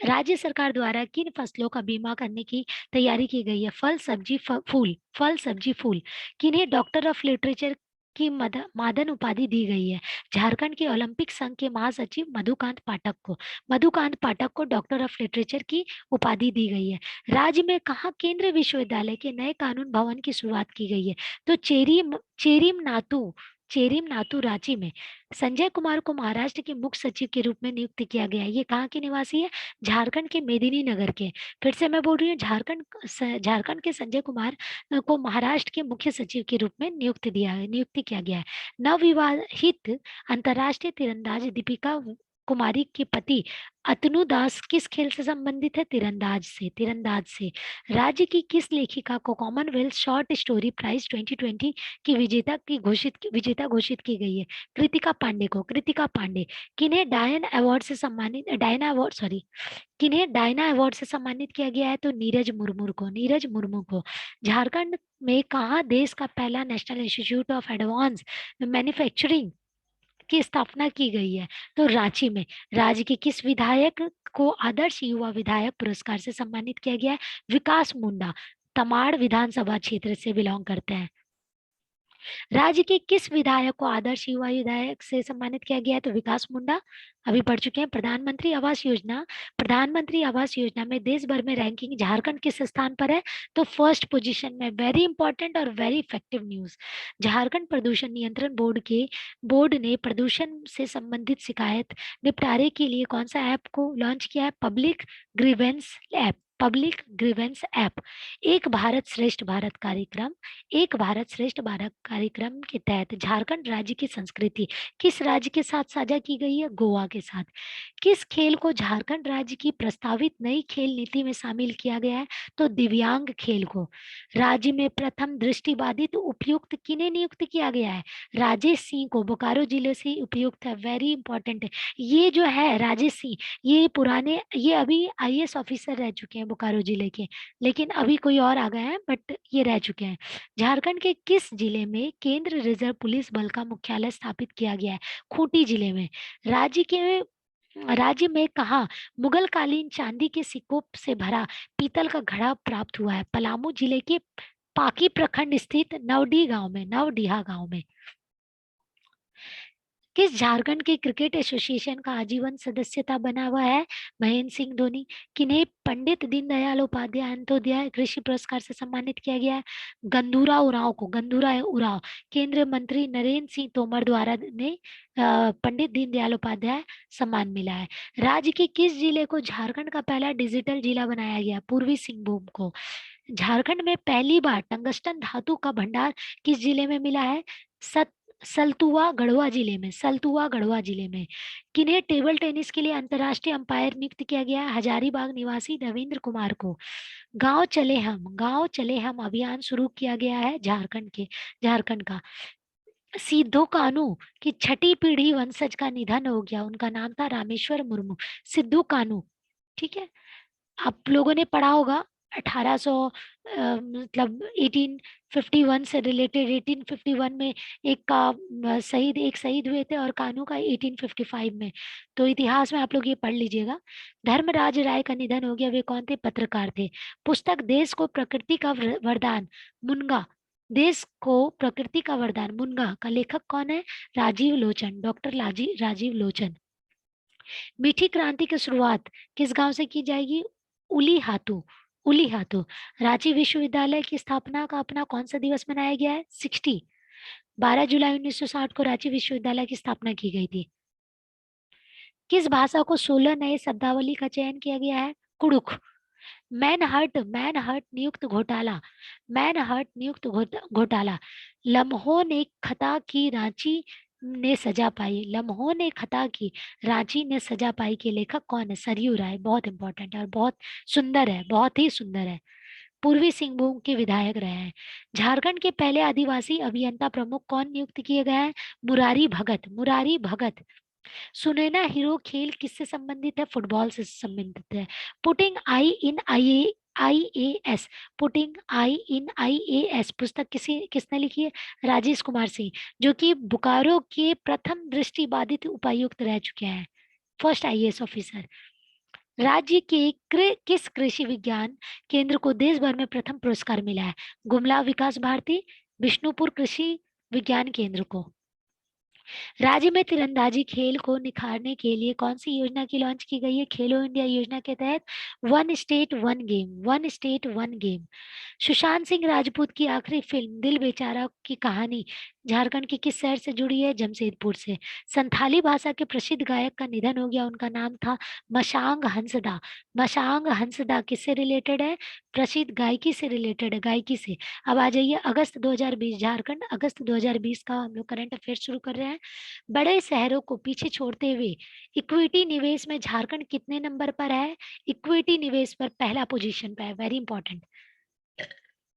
राज्य सरकार द्वारा किन फसलों का बीमा करने की तैयारी की गई है? फल सब्जी फूल, फल सब्जी फूल। किन्हें डॉक्टर ऑफ लिटरेचर की मादन उपाधि दी गई है? झारखंड के ओलंपिक संघ के महासचिव मधुकांत पाठक को। मधुकांत पाठक को डॉक्टर ऑफ लिटरेचर की उपाधि दी गई है। राज्य में कहाँ केंद्रीय विश्वविद्यालय के नए कानून भवन की शुरुआत की गई है? तो चेरिम नातू रांची में। संजय कुमार को महाराष्ट्र के मुख्य सचिव के रूप में नियुक्त किया गया है। ये कहाँ के निवासी है? झारखंड के मेदिनीनगर के। फिर से मैं बोल रही हूँ, झारखंड के संजय कुमार को महाराष्ट्र के मुख्य सचिव के रूप में नियुक्त किया गया है। नवविवाहित अंतर्राष्ट्रीय तीरंदाज दीपिका कुमारी के पति अतनु दास किस खेल से संबंधित है? तीरंदाज से। राज्य की किस लेखिका को कॉमनवेल्थ शॉर्ट स्टोरी प्राइज 2020 की विजेता घोषित की गई है? कृतिका पांडे। किन्हें डायना अवार्ड से सम्मानित किया गया है? तो नीरज मुर्मू को। झारखंड में कहाँ देश का पहला national institute of advance manufacturing की स्थापना की गई है? तो रांची में। राज्य के किस विधायक को आदर्श युवा विधायक पुरस्कार से सम्मानित किया गया है? विकास मुंडा, तमाड़ विधानसभा क्षेत्र से बिलोंग करते हैं। राज्य के किस विधायक को आदर्श युवा विधायक से सम्मानित किया गया है? तो विकास मुंडा, अभी पढ़ चुके हैं। प्रधानमंत्री आवास योजना में देश भर में रैंकिंग झारखंड किस स्थान पर है? तो फर्स्ट पोजीशन में। वेरी इंपॉर्टेंट और वेरी इफेक्टिव न्यूज। झारखंड प्रदूषण नियंत्रण बोर्ड ने प्रदूषण से संबंधित शिकायत निपटारे के लिए कौन सा ऐप को लॉन्च किया है? Public grievance app. एक भारत श्रेष्ठ भारत कार्यक्रम के तहत झारखंड राज्य की संस्कृति किस राज्य के साथ साझा की गई है? गोवा के साथ। किस खेल को झारखंड राज्य की प्रस्तावित नई खेल नीति में शामिल किया गया है? तो दिव्यांग खेल को। राज्य में प्रथम दृष्टिबाधित उपायुक्त किन्हें नियुक्त किया गया है? राजेश सिंह को, बोकारो जिले से उपायुक्त है। वेरी इंपॉर्टेंट है ये जो है राजेश सिंह, ये अभी आईएएस ऑफिसर रह चुके हैं बोकारो जिले के, लेकिन अभी कोई और आ गए हैं, बट ये रह चुके हैं। झारखंड के किस जिले में केंद्र रिजर्व पुलिस बल का मुख्यालय स्थापित किया गया है? खूंटी जिले में। राज्य में कहा मुगल कालीन चांदी के सिक्कों से भरा पीतल का घड़ा प्राप्त हुआ है? पलामू जिले के पाकी प्रखंड स्थित नवडीहा गांव में। किस झारखंड के क्रिकेट एसोसिएशन का आजीवन सदस्यता बना हुआ है? महेंद्र सिंह धोनी। किन्हें पंडित दीनदयाल उपाध्याय अंत्योदय कृषि पुरस्कार से सम्मानित किया गया है? गंदूरा उरांव केंद्रीय मंत्री नरेंद्र सिंह तोमर द्वारा ने पंडित दीनदयाल उपाध्याय सम्मान मिला है। राज्य के किस जिले को झारखंड का पहला डिजिटल जिला बनाया गया? पूर्वी सिंहभूम को। झारखंड में पहली बार टंगस्टन धातु का भंडार किस जिले में मिला है? सलतुआ गढ़वा जिले में। किन्हें टेबल टेनिस के लिए अंतर्राष्ट्रीय अंपायर नियुक्त किया गया? हजारीबाग निवासी रविंद्र कुमार को। गांव चले हम अभियान शुरू किया गया है झारखंड का। सिद्धू कान्हू की छठी पीढ़ी वंशज का निधन हो गया, उनका नाम था रामेश्वर मुर्मू। सिद्धू कान्हू, ठीक है, आप लोगों ने पढ़ा होगा 1800 मतलब 1851 से रिलेटेड। 1851 में एक शहीद हुए थे और कान्हू का 1855 में। तो इतिहास में आप लोग ये पढ़ लीजिएगा। धर्मराज राय का निधन हो गया। वे कौन थे? पत्रकार थे। पुस्तक देश को प्रकृति का वरदान मुनगा का लेखक कौन है? डॉक्टर राजीव लोचन। मीठी क्रांति की शुरुआत किस गांव से की जाएगी? उली हाथू। रांची विश्वविद्यालय की स्थापना का अपना कौन सा दिवस मनाया गया है? 12 जुलाई 1960 को रांची विश्वविद्यालय की स्थापना की गई थी। किस भाषा को 16 नए शब्दावली का चयन किया गया है? कुड़ुख। मैनहर्ट नियुक्त घोटाला, मैनहर्ट नियुक्त घोटाला, लम्हों ने खता की रांची ने सजा पाई, लम्हों ने खता की रांची ने सजा पाई के लेखक कौन है? सरयू राय। बहुत इंपॉर्टेंट है और बहुत सुंदर है, बहुत ही सुंदर है। पूर्वी सिंहभूम के विधायक रहे हैं। झारखंड के पहले आदिवासी अभियंता प्रमुख कौन नियुक्त किए गए हैं? मुरारी भगत, मुरारी भगत। सुनैना हीरो खेल किससे संबंधित है? फुटबॉल से संबंधित है। पुटिंग आई इन आईएएस, पुटिंग आई इन आईएएस पुस्तक किसने लिखी है? राजेश कुमार सिंह, जो कि बोकारो के प्रथम दृष्टिबाधित उपायुक्त रह चुके हैं, फर्स्ट आईएएस ऑफिसर। राज्य के किस कृषि विज्ञान केंद्र को देश भर में प्रथम पुरस्कार मिला है? गुमला विकास भारती, विष्णुपुर कृषि विज्ञान केंद्र को। राज्य में तीरंदाजी खेल को निखारने के लिए कौन सी योजना की लॉन्च की गई है? खेलो इंडिया योजना के तहत one state one game, one state one game. Sushant Singh Rajput की आखिरी फिल्म दिल बेचारा की कहानी झारखंड के किस शहर से जुड़ी है? जमशेदपुर से। संथाली भाषा के प्रसिद्ध गायक का निधन हो गया, उनका नाम था मशांग हंसदा। मशांग हंसदा किससे रिलेटेड है? प्रसिद्ध गायकी से रिलेटेड है, गायकी से। अब आ जाइए अगस्त 2020, झारखंड अगस्त 2020 का हम लोग करंट अफेयर शुरू कर रहे हैं। बड़े शहरों को पीछे छोड़ते हुए इक्विटी निवेश में झारखंड कितने नंबर पर है? इक्विटी निवेश पर पहला पोजीशन पे है, वेरी इंपॉर्टेंट।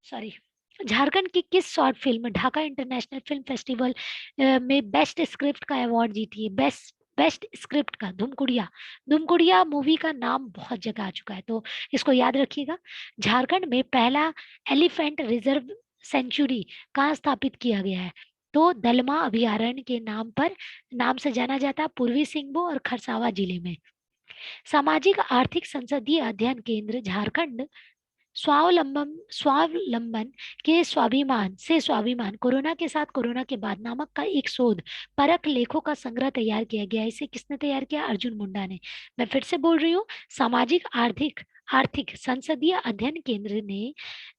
सॉरी। झारखंड की किस short film Dhaka international film festival में बेस्ट स्क्रिप्ट का अवार्ड जीती है? बेस्ट बेस्ट स्क्रिप्ट का धुमकुड़िया। धुमकुड़िया मूवी का नाम बहुत जगह आ चुका है, तो इसको याद रखिएगा। झारखंड में पहला एलिफेंट रिजर्व सेंचुरी कहाँ स्थापित किया गया है? तो दलमा अभयारण्य के नाम से जाना जाता है, पूर्वी सिंहभूम और खरसावा जिले में। सामाजिक आर्थिक संसदीय अध्ययन केंद्र झारखंड स्वावलंबन के स्वाभिमान कोरोना के साथ कोरोना के बाद नामक का एक शोध परख लेखों का संग्रह तैयार किया गया। इसे किसने तैयार किया? अर्जुन मुंडा ने। मैं फिर से बोल रही हूँ, सामाजिक आर्थिक आर्थिक संसदीय अध्ययन केंद्र ने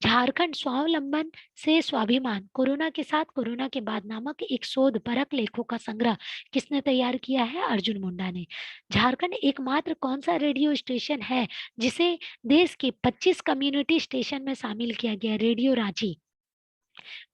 झारखंड स्वावलंबन से स्वाभिमान कोरोना के साथ कोरोना के बाद नामक एक शोध परख लेखों का संग्रह किसने तैयार किया है? अर्जुन मुंडा ने। झारखंड एकमात्र कौन सा रेडियो स्टेशन है जिसे देश के 25 कम्युनिटी स्टेशन में शामिल किया गया? रेडियो रांची।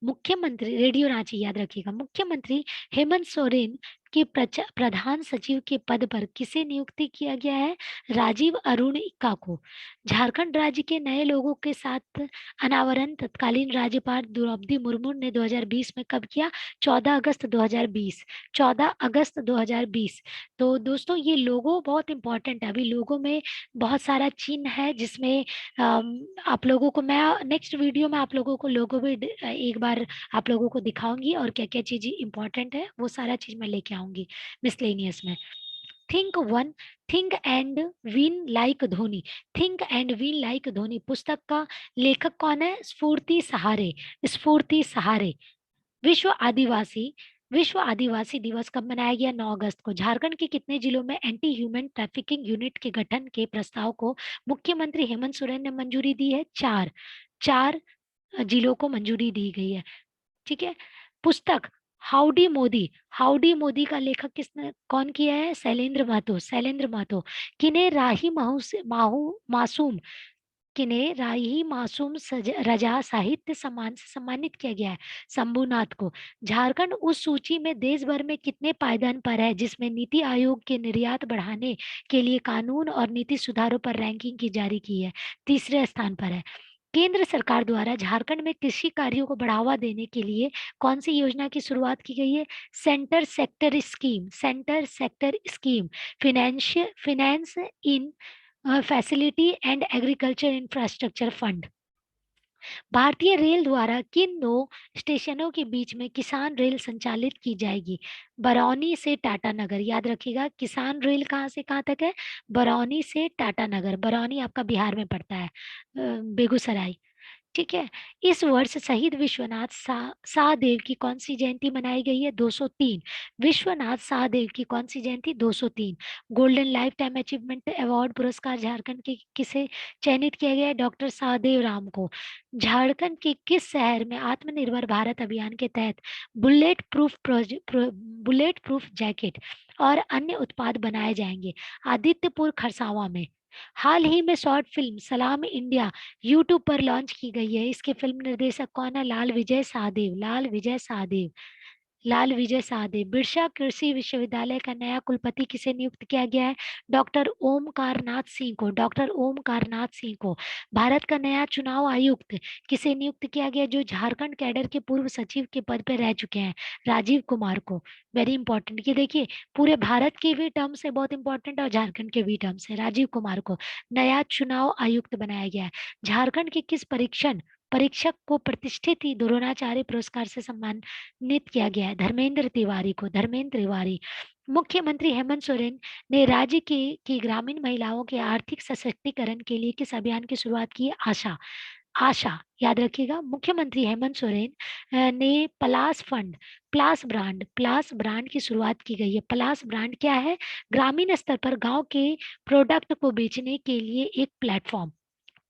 मुख्यमंत्री रेडियो रांची याद रखिएगा। मुख्यमंत्री हेमंत सोरेन के प्रधान सचिव के पद पर किसे नियुक्ति किया गया है? राजीव अरुण इक्का को। झारखंड राज्य के नए लोगों के साथ अनावरण तत्कालीन राज्यपाल द्रौपदी मुर्मू ने 2020 में कब किया? 14 अगस्त 2020, 14 अगस्त 2020। तो दोस्तों ये लोगो बहुत इंपॉर्टेंट है। अभी लोगों में बहुत सारा चिन्ह है, जिसमें आप लोगों को मैं नेक्स्ट वीडियो में आप लोगों को लोगो भी एक बार आप लोगों को दिखाऊंगी, और क्या क्या चीजें इंपॉर्टेंट है वो सारा चीज मैं लेके आऊंगी मिसलेनियस में। Think one think and win like Dhoni, think and win like Dhoni पुस्तक का लेखक कौन है? स्फूर्ति सहारे, स्फूर्ति सहारे। विश्व आदिवासी दिवस कब मनाया गया? 9 अगस्त को। झारखंड के कितने जिलों में एंटी ह्यूमन ट्रैफिकिंग यूनिट के गठन के प्रस्ताव को मुख्यमंत्री हेमंत सोरेन ने मंजूरी दी है? 4 4 जिलों को मंजूरी दी गई है। ठीक है। पुस्तक हाउडी मोदी का लेखक किसने कौन किया है? शैलेंद्र महतो, शैलेंद्र महतो। किन्हें राही मासूम किन्हें राही मासूम रजा साहित्य सम्मान से सम्मानित किया गया है? शंभुनाथ को। झारखंड उस सूची में देश भर में कितने पायदान पर है जिसमें नीति आयोग के निर्यात बढ़ाने के लिए कानून और नीति सुधारों पर रैंकिंग की जारी की है? तीसरे स्थान पर है। केंद्र सरकार द्वारा झारखंड में कृषि कार्यों को बढ़ावा देने के लिए कौन सी योजना की शुरुआत की गई है? Centre sector scheme finance in facility and agriculture infrastructure fund. भारतीय रेल द्वारा किन 2 स्टेशनों के बीच में किसान रेल संचालित की जाएगी? बरौनी से टाटानगर। याद रखिएगा, किसान रेल कहाँ से कहाँ तक है? बरौनी से टाटानगर। बरौनी आपका बिहार में पड़ता है, बेगूसराय। ठीक है। इस वर्ष शहीद विश्वनाथ शाहदेव की कौन सी जयंती मनाई गई है? 203। विश्वनाथ शाहदेव की कौन सी जयंती? 203। Golden life time achievement award पुरस्कार झारखंड के किसे चयनित किया गया है? डॉक्टर शाहदेव राम को। झारखंड के किस शहर में आत्मनिर्भर भारत अभियान के तहत बुलेट प्रूफ जैकेट और अन्य उत्पाद बनाए जाएंगे? आदित्यपुर खरसावा में। हाल ही में शॉर्ट फिल्म सलाम इंडिया यूट्यूब पर लॉन्च की गई है। इसके फिल्म निर्देशक कौन है? लाल विजय सहदेव। लाल विजय सहदेव। लाल विजय साहदेव। बिरसा कृषि विश्वविद्यालय का नया कुलपति किसे नियुक्त किया गया है? डॉक्टर ओमकार नाथ सिंह को। डॉक्टर ओमकार नाथ सिंह को। भारत का नया चुनाव आयुक्त किसे नियुक्त किया गया, जो झारखंड कैडर के पूर्व सचिव के पद पर रह चुके हैं? राजीव कुमार को। वेरी इंपॉर्टेंट, ये देखिए पूरे भारत के भी टर्म से बहुत इंपॉर्टेंट और झारखंड के भी टर्म से। राजीव कुमार को नया चुनाव आयुक्त बनाया गया है। झारखंड के किस परीक्षक को प्रतिष्ठित ही द्रोणाचार्य पुरस्कार से सम्मानित किया गया है? धर्मेंद्र तिवारी को। धर्मेंद्र तिवारी। मुख्यमंत्री हेमंत सोरेन ने राज्य की ग्रामीण महिलाओं के आर्थिक सशक्तिकरण के लिए किस अभियान की शुरुआत की? आशा। आशा, याद रखिएगा। मुख्यमंत्री हेमंत सोरेन ने प्लास ब्रांड की शुरुआत की गई है। प्लास ब्रांड क्या है? ग्रामीण स्तर पर गांव के प्रोडक्ट को बेचने के लिए एक प्लेटफॉर्म।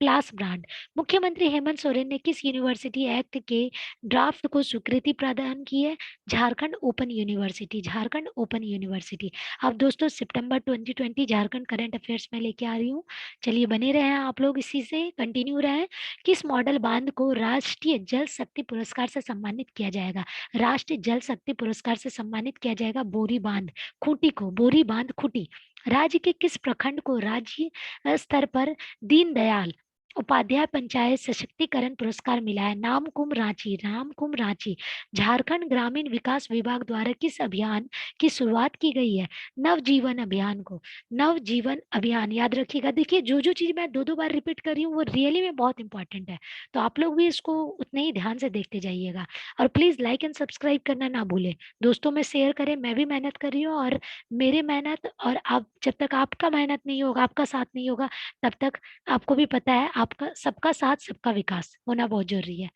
प्लास ब्रांड। मुख्यमंत्री हेमंत सोरेन ने किस यूनिवर्सिटी एक्ट के ड्राफ्ट को स्वीकृति प्रदान की है? Jharkhand open university. Jharkhand open university. अब दोस्तों सितंबर 2020 झारखंड करंट अफेयर्स में लेके आ रही हूँ। चलिए बने रहे हैं आप लोग, इसी से कंटिन्यू रहे। किस मॉडल बांध को राष्ट्रीय जल शक्ति पुरस्कार से सम्मानित किया जाएगा? राष्ट्रीय जल शक्ति पुरस्कार से सम्मानित किया जाएगा बोरी बांध खूंटी को। बोरी बांध खूंटी। राज्य के किस प्रखंड को राज्य स्तर पर दीनदयाल उपाध्याय पंचायत सशक्तिकरण पुरस्कार मिला है? नामकुम रांची। नामकुम रांची। झारखंड ग्रामीण विकास विभाग द्वारा किस अभियान की शुरुआत की गई है? नवजीवन अभियान को। नवजीवन अभियान, याद रखिएगा। देखिए जो जो चीज मैं दो दो बार रिपीट कर रही हूँ वो रियली में बहुत इंपॉर्टेंट है, तो आप लोग भी इसको उतने ही ध्यान से देखते जाइएगा। और प्लीज लाइक एंड सब्सक्राइब करना ना भूलें। दोस्तों में शेयर करें, मैं भी मेहनत कर रही हूँ, और मेरी मेहनत और आप, जब तक आपका मेहनत नहीं होगा, आपका साथ नहीं होगा, तब तक आपको भी पता है आपका सबका साथ सबका विकास होना बहुत जरूरी है।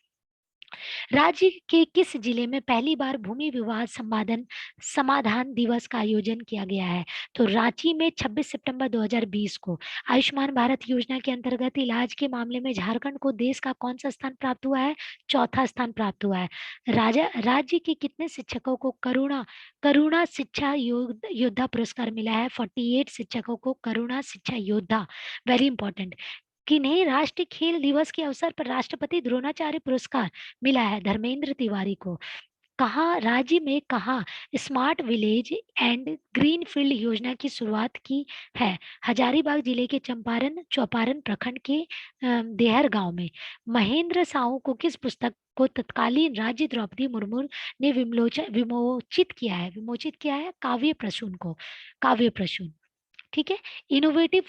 राज्य के किस जिले में पहली बार भूमि विवाद समाधान समाधान दिवस का आयोजन किया गया है? तो रांची में 26 सितंबर 2020 को। आयुष्मान भारत योजना के अंतर्गत इलाज के मामले में झारखंड को देश का कौन सा स्थान प्राप्त हुआ है? चौथा स्थान प्राप्त हुआ है। राज्य के कितने शिक्षकों को करुणा करुणा शिक्षा योद्धा पुरस्कार मिला है? 48 शिक्षकों को करुणा शिक्षा योद्धा। Very important. किन्हीं राष्ट्रीय खेल दिवस के अवसर पर राष्ट्रपति द्रोणाचार्य पुरस्कार मिला है? धर्मेंद्र तिवारी को। कहा राज्य में कहा smart village and green field योजना की शुरुआत की है? हजारीबाग जिले के चौपारण प्रखंड के देहर गांव में। महेंद्र साहू को किस पुस्तक को तत्कालीन राज्य द्रौपदी मुर्मू ने विमोचित किया है? काव्य प्रसून को। काव्य प्रसून। ठीक है। इनोवेटिव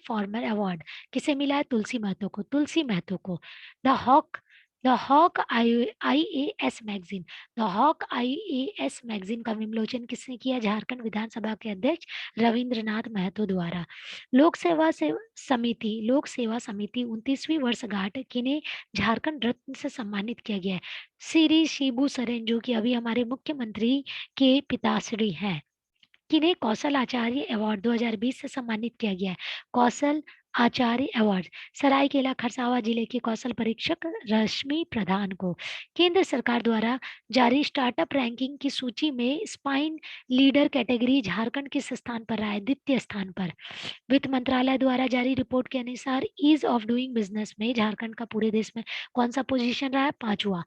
फार्मर अवार्ड किसे मिला है? तुलसी महतो को। तुलसी महतो को। The hawk the hawk IAS magazine. The hawk IAS magazine का विमोचन किसने किया? झारखंड विधानसभा के अध्यक्ष रविंद्रनाथ महतो द्वारा। लोक सेवा समिति 29वीं वर्षगांठ किन्हें झारखंड रत्न से सम्मानित किया गया है? श्री शिबू सोरेन, जो कि अभी हमारे मुख्यमंत्री के पिताश्री हैं। किन्हें कौशल आचार्य अवार्ड 2020 से सम्मानित किया गया है? कौशल आचार्य अवार्ड। सरायकेला खरसावां जिले के कौशल परीक्षक रश्मि प्रधान को। केंद्र सरकार द्वारा जारी स्टार्टअप रैंकिंग की सूची में स्पाइन लीडर कैटेगरी झारखंड किस स्थान पर रहा है? द्वितीय स्थान पर। वित्त मंत्रालय द्वारा जारी रिपोर्ट के अनुसार ईज ऑफ डूइंग बिजनेस में झारखंड का पूरे देश में कौन सा पोजीशन रहा है? 5वां।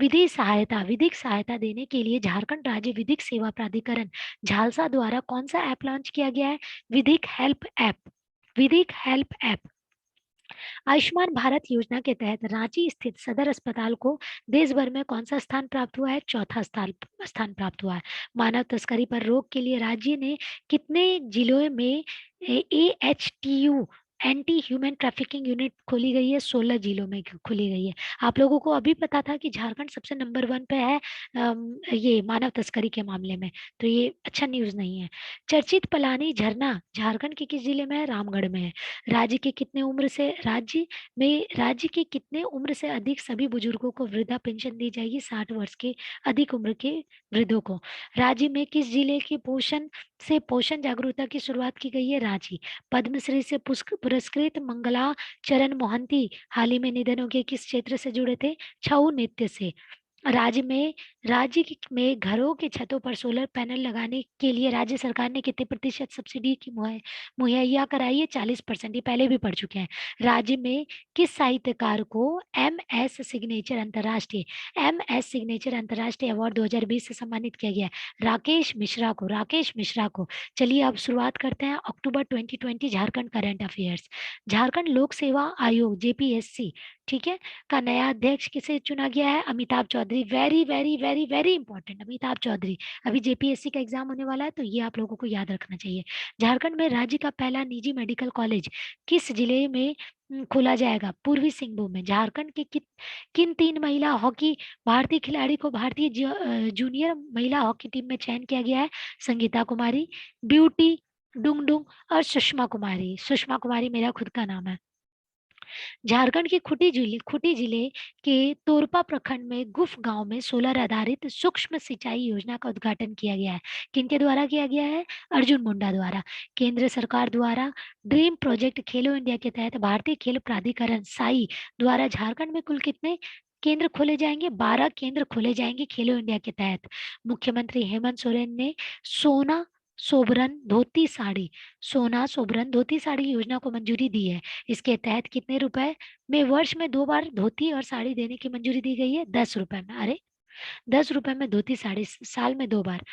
विधिक सहायता देने के लिए झारखंड राज्य विधिक सेवा प्राधिकरण झालसा द्वारा कौन सा ऐप लॉन्च किया गया है? विधिक हेल्प ऐप। विधिक हेल्प ऐप। आयुष्मान भारत योजना के तहत रांची स्थित सदर अस्पताल को देश भर में कौन सा स्थान प्राप्त हुआ है? चौथा स्थान प्राप्त हुआ है। मानव तस्करी पर रोक के लिए राज्य ने कितने जिलों में AHTU anti human trafficking unit खोली गई है? 16 जिलों में खोली गई है। आप लोगों को अभी पता था कि झारखंड सबसे नंबर 1 पे है ये मानव तस्करी के मामले में, तो ये अच्छा न्यूज नहीं है। चर्चित पलानी झरना झारखंड के किस जिले में है? रामगढ़ में है। राज्य के कितने उम्र से अधिक सभी बुजुर्गों को वृद्धा पेंशन दी जाएगी? 60 वर्ष के अधिक उम्र के वृद्धों को। राज्य में किस जिले के पोषण जागरूकता की शुरुआत की गई है? रांची। पद्मश्री से पुरस्कृत मंगला चरण मोहंती हाल ही में निधन हो गए, किस क्षेत्र से जुड़े थे? छऊ नृत्य से। राज्य में राज्य में घरों के छतों पर सोलर पैनल लगाने के लिए राज्य सरकार ने कितने प्रतिशत सब्सिडी की मुहैया कराई है? 40%। ये पहले भी पढ़ चुके हैं। राज्य में किस साहित्यकार को एम एस सिग्नेचर अंतर्राष्ट्रीय अवार्ड 2020 से सम्मानित किया गया है? राकेश मिश्रा को। चलिए अब शुरुआत करते हैं। अक्टूबर 2020 झारखंड करंट अफेयर्स। झारखंड लोक सेवा आयोग जेपीएससी, ठीक है, का नया अध्यक्ष किसे चुना गया है? Amitabh Chaudhary. Very very very very important, Amitabh Chaudhary. अभी जेपीएससी का एग्जाम होने वाला है, तो ये आप लोगों को याद रखना चाहिए। झारखंड में राज्य का पहला निजी मेडिकल कॉलेज किस जिले में खोला जाएगा? पूर्वी सिंहभूम में। झारखंड के किन 3 महिला हॉकी भारतीय खिलाड़ी को भारतीय जूनियर महिला हॉकी टीम में चयन किया गया है? संगीता कुमारी, ब्यूटी डुंगडुंग और सुषमा कुमारी। सुषमा कुमारी मेरा खुद का नाम है। झारखंड के खूंटी जिले के तोरपा प्रखंड में गुफ गांव में सोलर आधारित सूक्ष्म सिंचाई योजना का उद्घाटन किया गया है। किनके द्वारा किया गया है? अर्जुन मुंडा द्वारा। केंद्र सरकार द्वारा ड्रीम प्रोजेक्ट खेलो इंडिया के तहत भारतीय खेल प्राधिकरण साई द्वारा झारखंड में कुल कितने केंद्र खोले जाएंगे? 12 केंद्र खोले जाएंगे खेलो इंडिया के तहत। मुख्यमंत्री हेमंत सोरेन ने सोना सोना सोबरन धोती साड़ी योजना को मंजूरी दी है। इसके तहत कितने रुपए में वर्ष में 2 बार धोती और साड़ी देने की मंजूरी दी गई है? 10 रुपए में। अरे 10 रुपए में धोती साड़ी साल में 2 बार।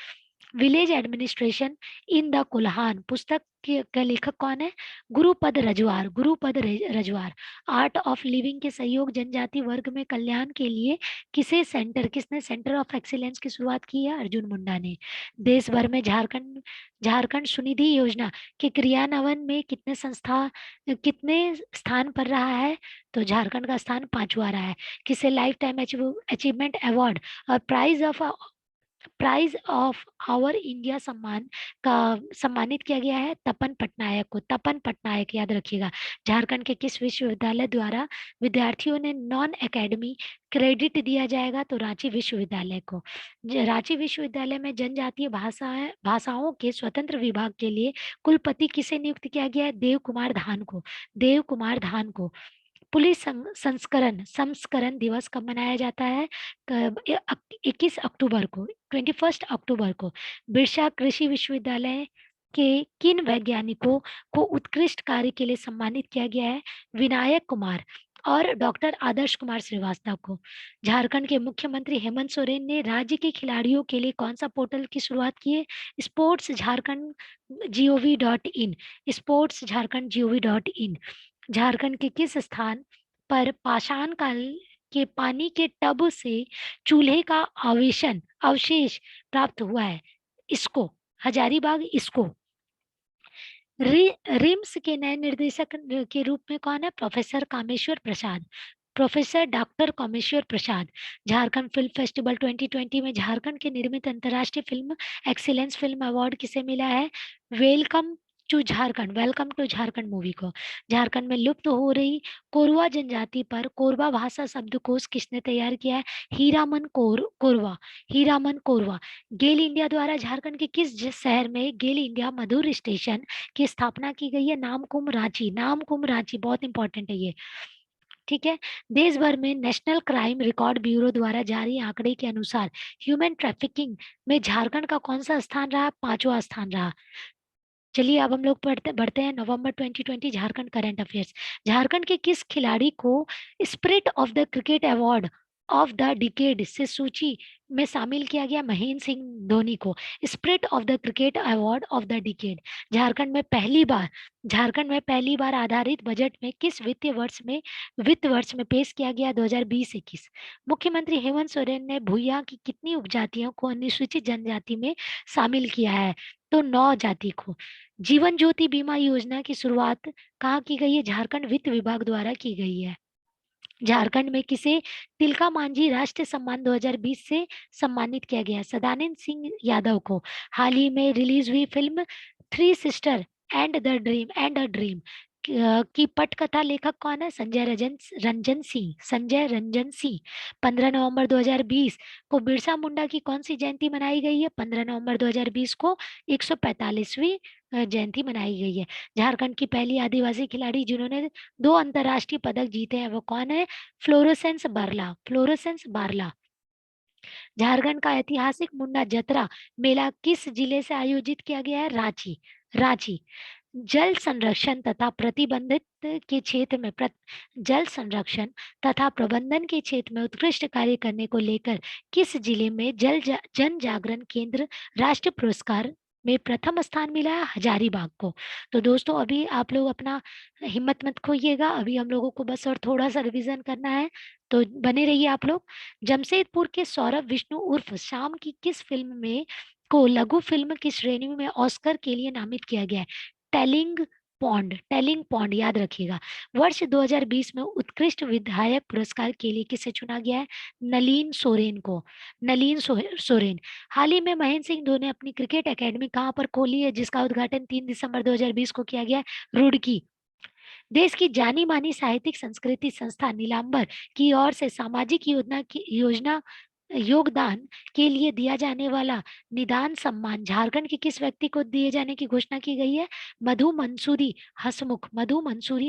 Village administration in the Kolhan पुस्तक का लेखक कौन है? गुरुपद रजवार। आर्ट ऑफ लिविंग के सहयोग जनजाति वर्ग में कल्याण के लिए किसने सेंटर ऑफ एक्सीलेंस की शुरुआत की है? अर्जुन मुंडा ने। देश भर में झारखंड सुनिधि योजना के क्रियान्वयन में कितने स्थान पर रहा है? तो झारखंड का स्थान 5वां रहा है। किसे लाइफ टाइम अचीवमेंट अवार्ड और प्राइज ऑफ आवर इंडिया का सम्मानित किया गया है? तपन पटनायक को। तपन पटनायक याद रखिएगा। झारखंड के किस विश्वविद्यालय द्वारा विद्यार्थियों ने नॉन एकेडमी क्रेडिट दिया जाएगा? तो रांची विश्वविद्यालय को। रांची विश्वविद्यालय में जनजातीय भाषाओं के स्वतंत्र विभाग के लिए कुलपति किसे नियुक्त किया गया है? देव कुमार धान को। पुलिस संस्करण दिवस कब मनाया जाता है? 21 अक्टूबर को, 21 अक्टूबर को। बिरसा कृषि विश्वविद्यालय के किन वैज्ञानिकों को उत्कृष्ट कार्य के लिए सम्मानित किया गया है? विनायक कुमार और डॉक्टर आदर्श कुमार श्रीवास्तव को। झारखंड के मुख्यमंत्री हेमंत सोरेन ने राज्य के खिलाड़ियों के लिए कौन सा पोर्टल की शुरुआत की है? Sports Jharkhand gov.in। Sports Jharkhand gov.in। Jharkhand के किस स्थान पर पाषाण काल के पानी के टब से चूल्हे का अवशेष प्राप्त हुआ है? इसको हजारीबाग। इसको रिम्स के नए निर्देशक के रूप में कौन है? Professor doctor Kameshwar Prasad. Jharkhand film festival 2020 में झारखंड के निर्मित अंतर्राष्ट्रीय फिल्म एक्सीलेंस फिल्म अवार्ड किसे मिला है? Welcome welcome to Jharkhand movie को। झारखंड में लुप्त हो रही कोरवा जनजाति पर कोरवा भाषा शब्दकोश किसने तैयार किया है? हीरामन कोरवा। गेल इंडिया द्वारा झारखंड के किस शहर में गेल इंडिया मधुर स्टेशन की स्थापना की गई है? नामकुम रांची बहुत इंपॉर्टेंट है ये, ठीक है। देश भर में नेशनल क्राइम रिकॉर्ड ब्यूरो द्वारा जारी आंकड़े के अनुसार ह्यूमन ट्रैफिकिंग में झारखंड का कौन सा स्थान रहा? 5वां स्थान रहा। चलिए अब हम लोग बढ़ते हैं नवंबर 2020 झारखंड करंट अफेयर्स। झारखंड के किस खिलाड़ी को spirit of the cricket award of the decade से सूची में शामिल किया गया? महेंद्र सिंह धोनी को। Spirit of the cricket award of the decade. Jharkhand में पहली बार आधारित बजट में किस वित्त वर्ष में पेश किया गया? 2020-21। मुख्यमंत्री हेमंत सोरेन ने भूया की कितनी उपजातियों को अनुसूचित जनजाति में शामिल किया है? तो 9 जाति को। जीवन ज्योति बीमा योजना की शुरुआत कहाँ की गई है? झारखंड वित्त विभाग द्वारा की गई है। झारखंड में किसे तिलका मांझी राष्ट्रीय सम्मान 2020 से सम्मानित किया गया? सदानंद सिंह यादव को। हाल ही में रिलीज हुई film three sister and a dream की पटकथा लेखक कौन है? संजय रंजन सिंह। 15 नवंबर 2020 को बिरसा मुंडा की कौन सी जयंती मनाई गई है? 15 नवंबर 2020 को 145वीं जयंती मनाई गई है। झारखंड की पहली आदिवासी खिलाड़ी जिन्होंने 2 अंतर्राष्ट्रीय पदक जीते हैं वो कौन है? फ्लोरेंस बारला। झारखंड का ऐतिहासिक मुंडा जतरा मेला किस जिले से आयोजित किया गया है? रांची। रांची। जल संरक्षण तथा प्रतिबंधित के क्षेत्र में जल संरक्षण तथा प्रबंधन के क्षेत्र में उत्कृष्ट कार्य करने को लेकर किस जिले में जन जागरण केंद्र राष्ट्रीय पुरस्कार में प्रथम स्थान मिला है? हजारीबाग को। तो दोस्तों अभी आप लोग अपना हिम्मत मत खोइएगा, अभी हम लोगों को बस और थोड़ा सा रिवीजन करना है, तो बने रहिए आप लोग। जमशेदपुर के सौरभ विष्णु उर्फ शाम की किस फिल्म में को लघु फिल्म की श्रेणी में ऑस्कर के लिए नामित किया गया है? टेलिंग टेलिंग पॉन्ड याद रखिएगा। वर्ष 2020 में उत्कृष्ट विधायक पुरस्कार के लिए किसे चुना गया है? नलीन सोरेन को। सोरेन। हाल ही में महेंद्र सिंह धोनी ने अपनी क्रिकेट एकेडमी कहां पर खोली है, जिसका उद्घाटन 3 दिसंबर 2020 को किया गया है? रुड़की। देश की जानी मानी साहित्यिक संस्कृति संस्था नीलांबर की ओर से सामाजिक योजना योगदान के लिए दिया जाने वाला निदान सम्मान झारखंड के किस व्यक्ति को दिए जाने की घोषणा की गई है? मधु मंसूरी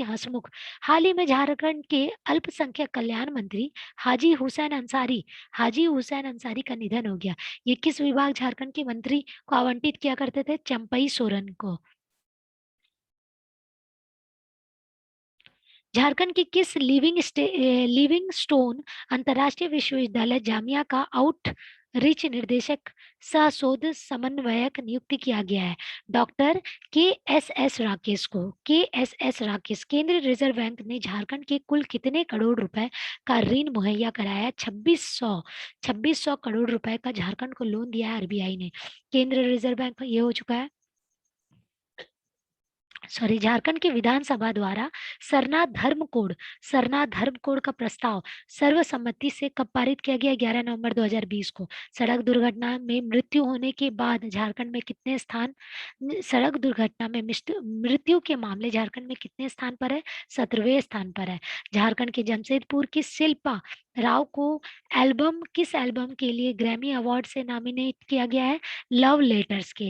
हसमुख। हाल ही में झारखंड के अल्पसंख्यक कल्याण मंत्री हाजी हुसैन अंसारी का निधन हो गया। ये किस विभाग झारखंड के मंत्री को आवंटित किया करते थे? चंपई सोरेन को। झारखंड के किस लिविंग स्टोन अंतरराष्ट्रीय विश्वविद्यालय जामिया का आउटरीच निर्देशक सह शोध समन्वयक नियुक्त किया गया है? डॉक्टर के एस राकेश। केंद्रीय रिजर्व बैंक ने झारखंड के कुल कितने करोड़ रुपए का ऋण मुहैया कराया? 2600 करोड़ रुपए का झारखंड को लोन दिया है आरबीआई ने। केंद्रीय रिजर्व बैंक ये हो चुका है। झारखंड के विधानसभा द्वारा सरना धर्म कोड का प्रस्ताव सर्वसम्मति से कब पारित किया गया? 11 नवंबर 2020 को। सड़क दुर्घटना में मृत्यु होने के बाद झारखंड में कितने स्थान सड़क दुर्घटना में मृत्यु के मामले झारखंड में कितने स्थान पर है? 17वें स्थान पर है। झारखंड के जमशेदपुर की शिल्पा राव को किस एल्बम के लिए ग्रैमी अवार्ड से नॉमिनेट किया गया है? लव लेटर्स के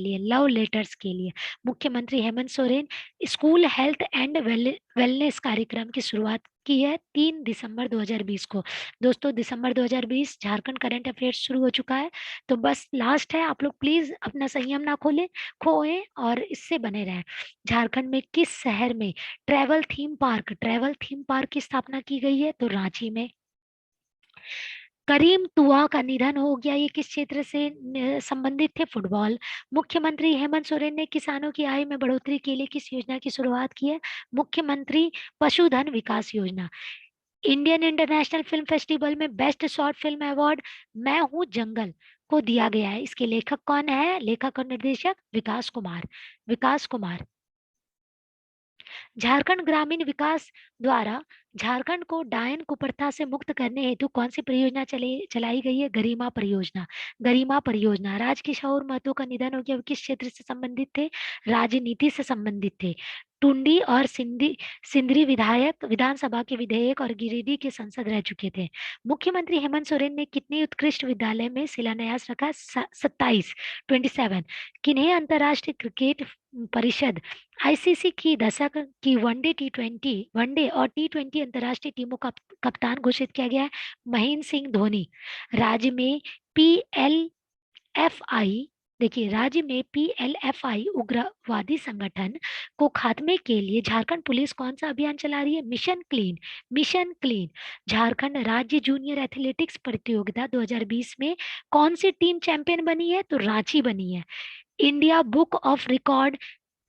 लिए। मुख्यमंत्री Hemant Soren school health and wellness कार्यक्रम की शुरुआत की है 3 दिसंबर 2020 को। दोस्तों दिसंबर 2020 झारखंड करंट अफेयर्स शुरू हो चुका है, तो बस लास्ट है, आप लोग प्लीज अपना संयम ना खोएं और इससे बने रहें। झारखंड में किस शहर में ट्रैवल थीम पार्क की स्थापना की गई है? तो रांची में। करीम तुआ का निधन हो गया, ये किस क्षेत्र से संबंधित थे? फुटबॉल। मुख्यमंत्री हेमंत सोरेन ने किसानों की आय में बढ़ोतरी के लिए किस योजना की शुरुआत की है? मुख्यमंत्री पशुधन विकास योजना। इंडियन इंटरनेशनल फिल्म फेस्टिवल में बेस्ट शॉर्ट फिल्म अवार्ड मैं हूं जंगल को दिया गया है। इसके लेखक कौन है? लेखक और निर्देशक विकास कुमार। झारखंड ग्रामीण विकास द्वारा झारखंड को डायन कुप्रथा से मुक्त करने हेतु कौन सी परियोजना चलाई गई है? गरिमा परियोजना। राजकिशोर महतो का निधन हो गया, किस क्षेत्र से संबंधित थे? राजनीति से संबंधित थे। टुंडी और सिंदरी विधानसभा के विधेयक और गिरिडीह के सांसद रह चुके थे। मुख्यमंत्री हेमंत सोरेन ने कितने उत्कृष्ट विद्यालय में शिलान्यास रखा? 27। किन्हें अंतरराष्ट्रीय क्रिकेट परिषद आईसीसी की दशक की वनडे और टी20 अंतरराष्ट्रीय टीमों का कप्तान घोषित किया गया है? महेंद्र सिंह धोनी। राज्य में पीएलएफआई राज्य में पीएलएफआई उग्रवादी संगठन को खात्मे के लिए झारखंड पुलिस कौन सा अभियान चला रही है? Mission clean. झारखंड राज्य जूनियर एथलेटिक्स प्रतियोगिता 2020 में कौन सी टीम चैंपियन बनी है? तो रांची बनी है। इंडिया बुक ऑफ रिकॉर्ड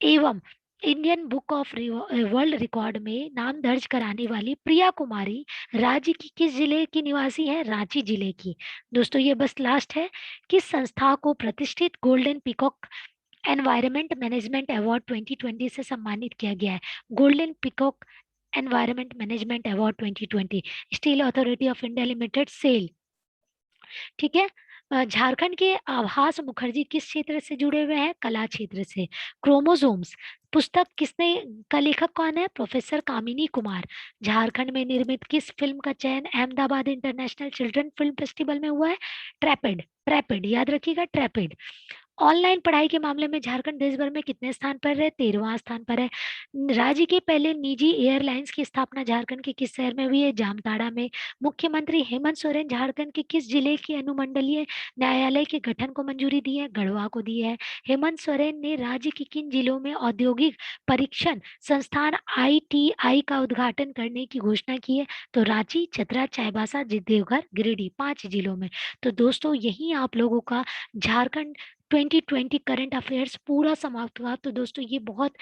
एवं Indian book of world record में नाम दर्ज कराने वाली प्रिया कुमारी राज्य की किस जिले की निवासी है? रांची जिले की। दोस्तों ये बस लास्ट है। किस संस्था को प्रतिष्ठित golden peacock environment management award 2020 से सम्मानित किया गया है? Golden peacock environment management award 2020 steel authority of India limited SAIL. ठीक है। झारखंड के आभास मुखर्जी किस क्षेत्र से जुड़े हुए हैं? कला क्षेत्र से। क्रोमोसोम्स पुस्तक किसने का लेखक कौन है? प्रोफेसर कामिनी कुमार। झारखंड में निर्मित किस फिल्म का चयन Ahmedabad international children film festival में हुआ है? ट्रैपिड याद रखिएगा, ट्रैपिड। ऑनलाइन पढ़ाई के मामले में झारखंड देश भर में कितने स्थान पर है? 13वां स्थान पर है। राज्य के पहले निजी एयरलाइंस की स्थापना झारखंड के किस शहर में हुई है? जामताड़ा में। मुख्यमंत्री हेमंत सोरेन झारखंड के किस जिले के अनुमंडलीय न्यायालय के गठन को मंजूरी दी है? गढ़वा को दी है। हेमंत सोरेन ने राज्य के किन जिलों में औद्योगिक परीक्षण संस्थान आईटीआई का उद्घाटन करने की घोषणा की है? तो रांची, चतरा, चाईबासा, देवघर, गिरिडीह 5 जिलों में। तो दोस्तों यही आप लोगों का झारखंड 2020 करंट अफेयर्स पूरा समाप्त हुआ। तो दोस्तों ये बहुत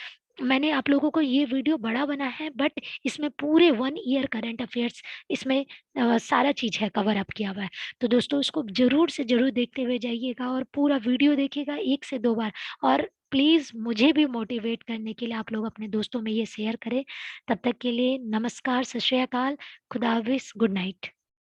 मैंने आप लोगों को ये वीडियो बड़ा बना है, बट इसमें पूरे 1 ईयर करंट अफेयर्स इसमें सारा चीज़ है, कवर अप किया हुआ है। तो दोस्तों इसको ज़रूर से ज़रूर देखते हुए जाइएगा और पूरा वीडियो देखिएगा 1 से 2 बार, और प्लीज़ मुझे भी मोटिवेट करने के लिए आप लोग अपने दोस्तों में ये शेयर करें। तब तक के लिए नमस्कार, सत श्री अकाल, खुदा हाफ़िज़, गुड नाइट।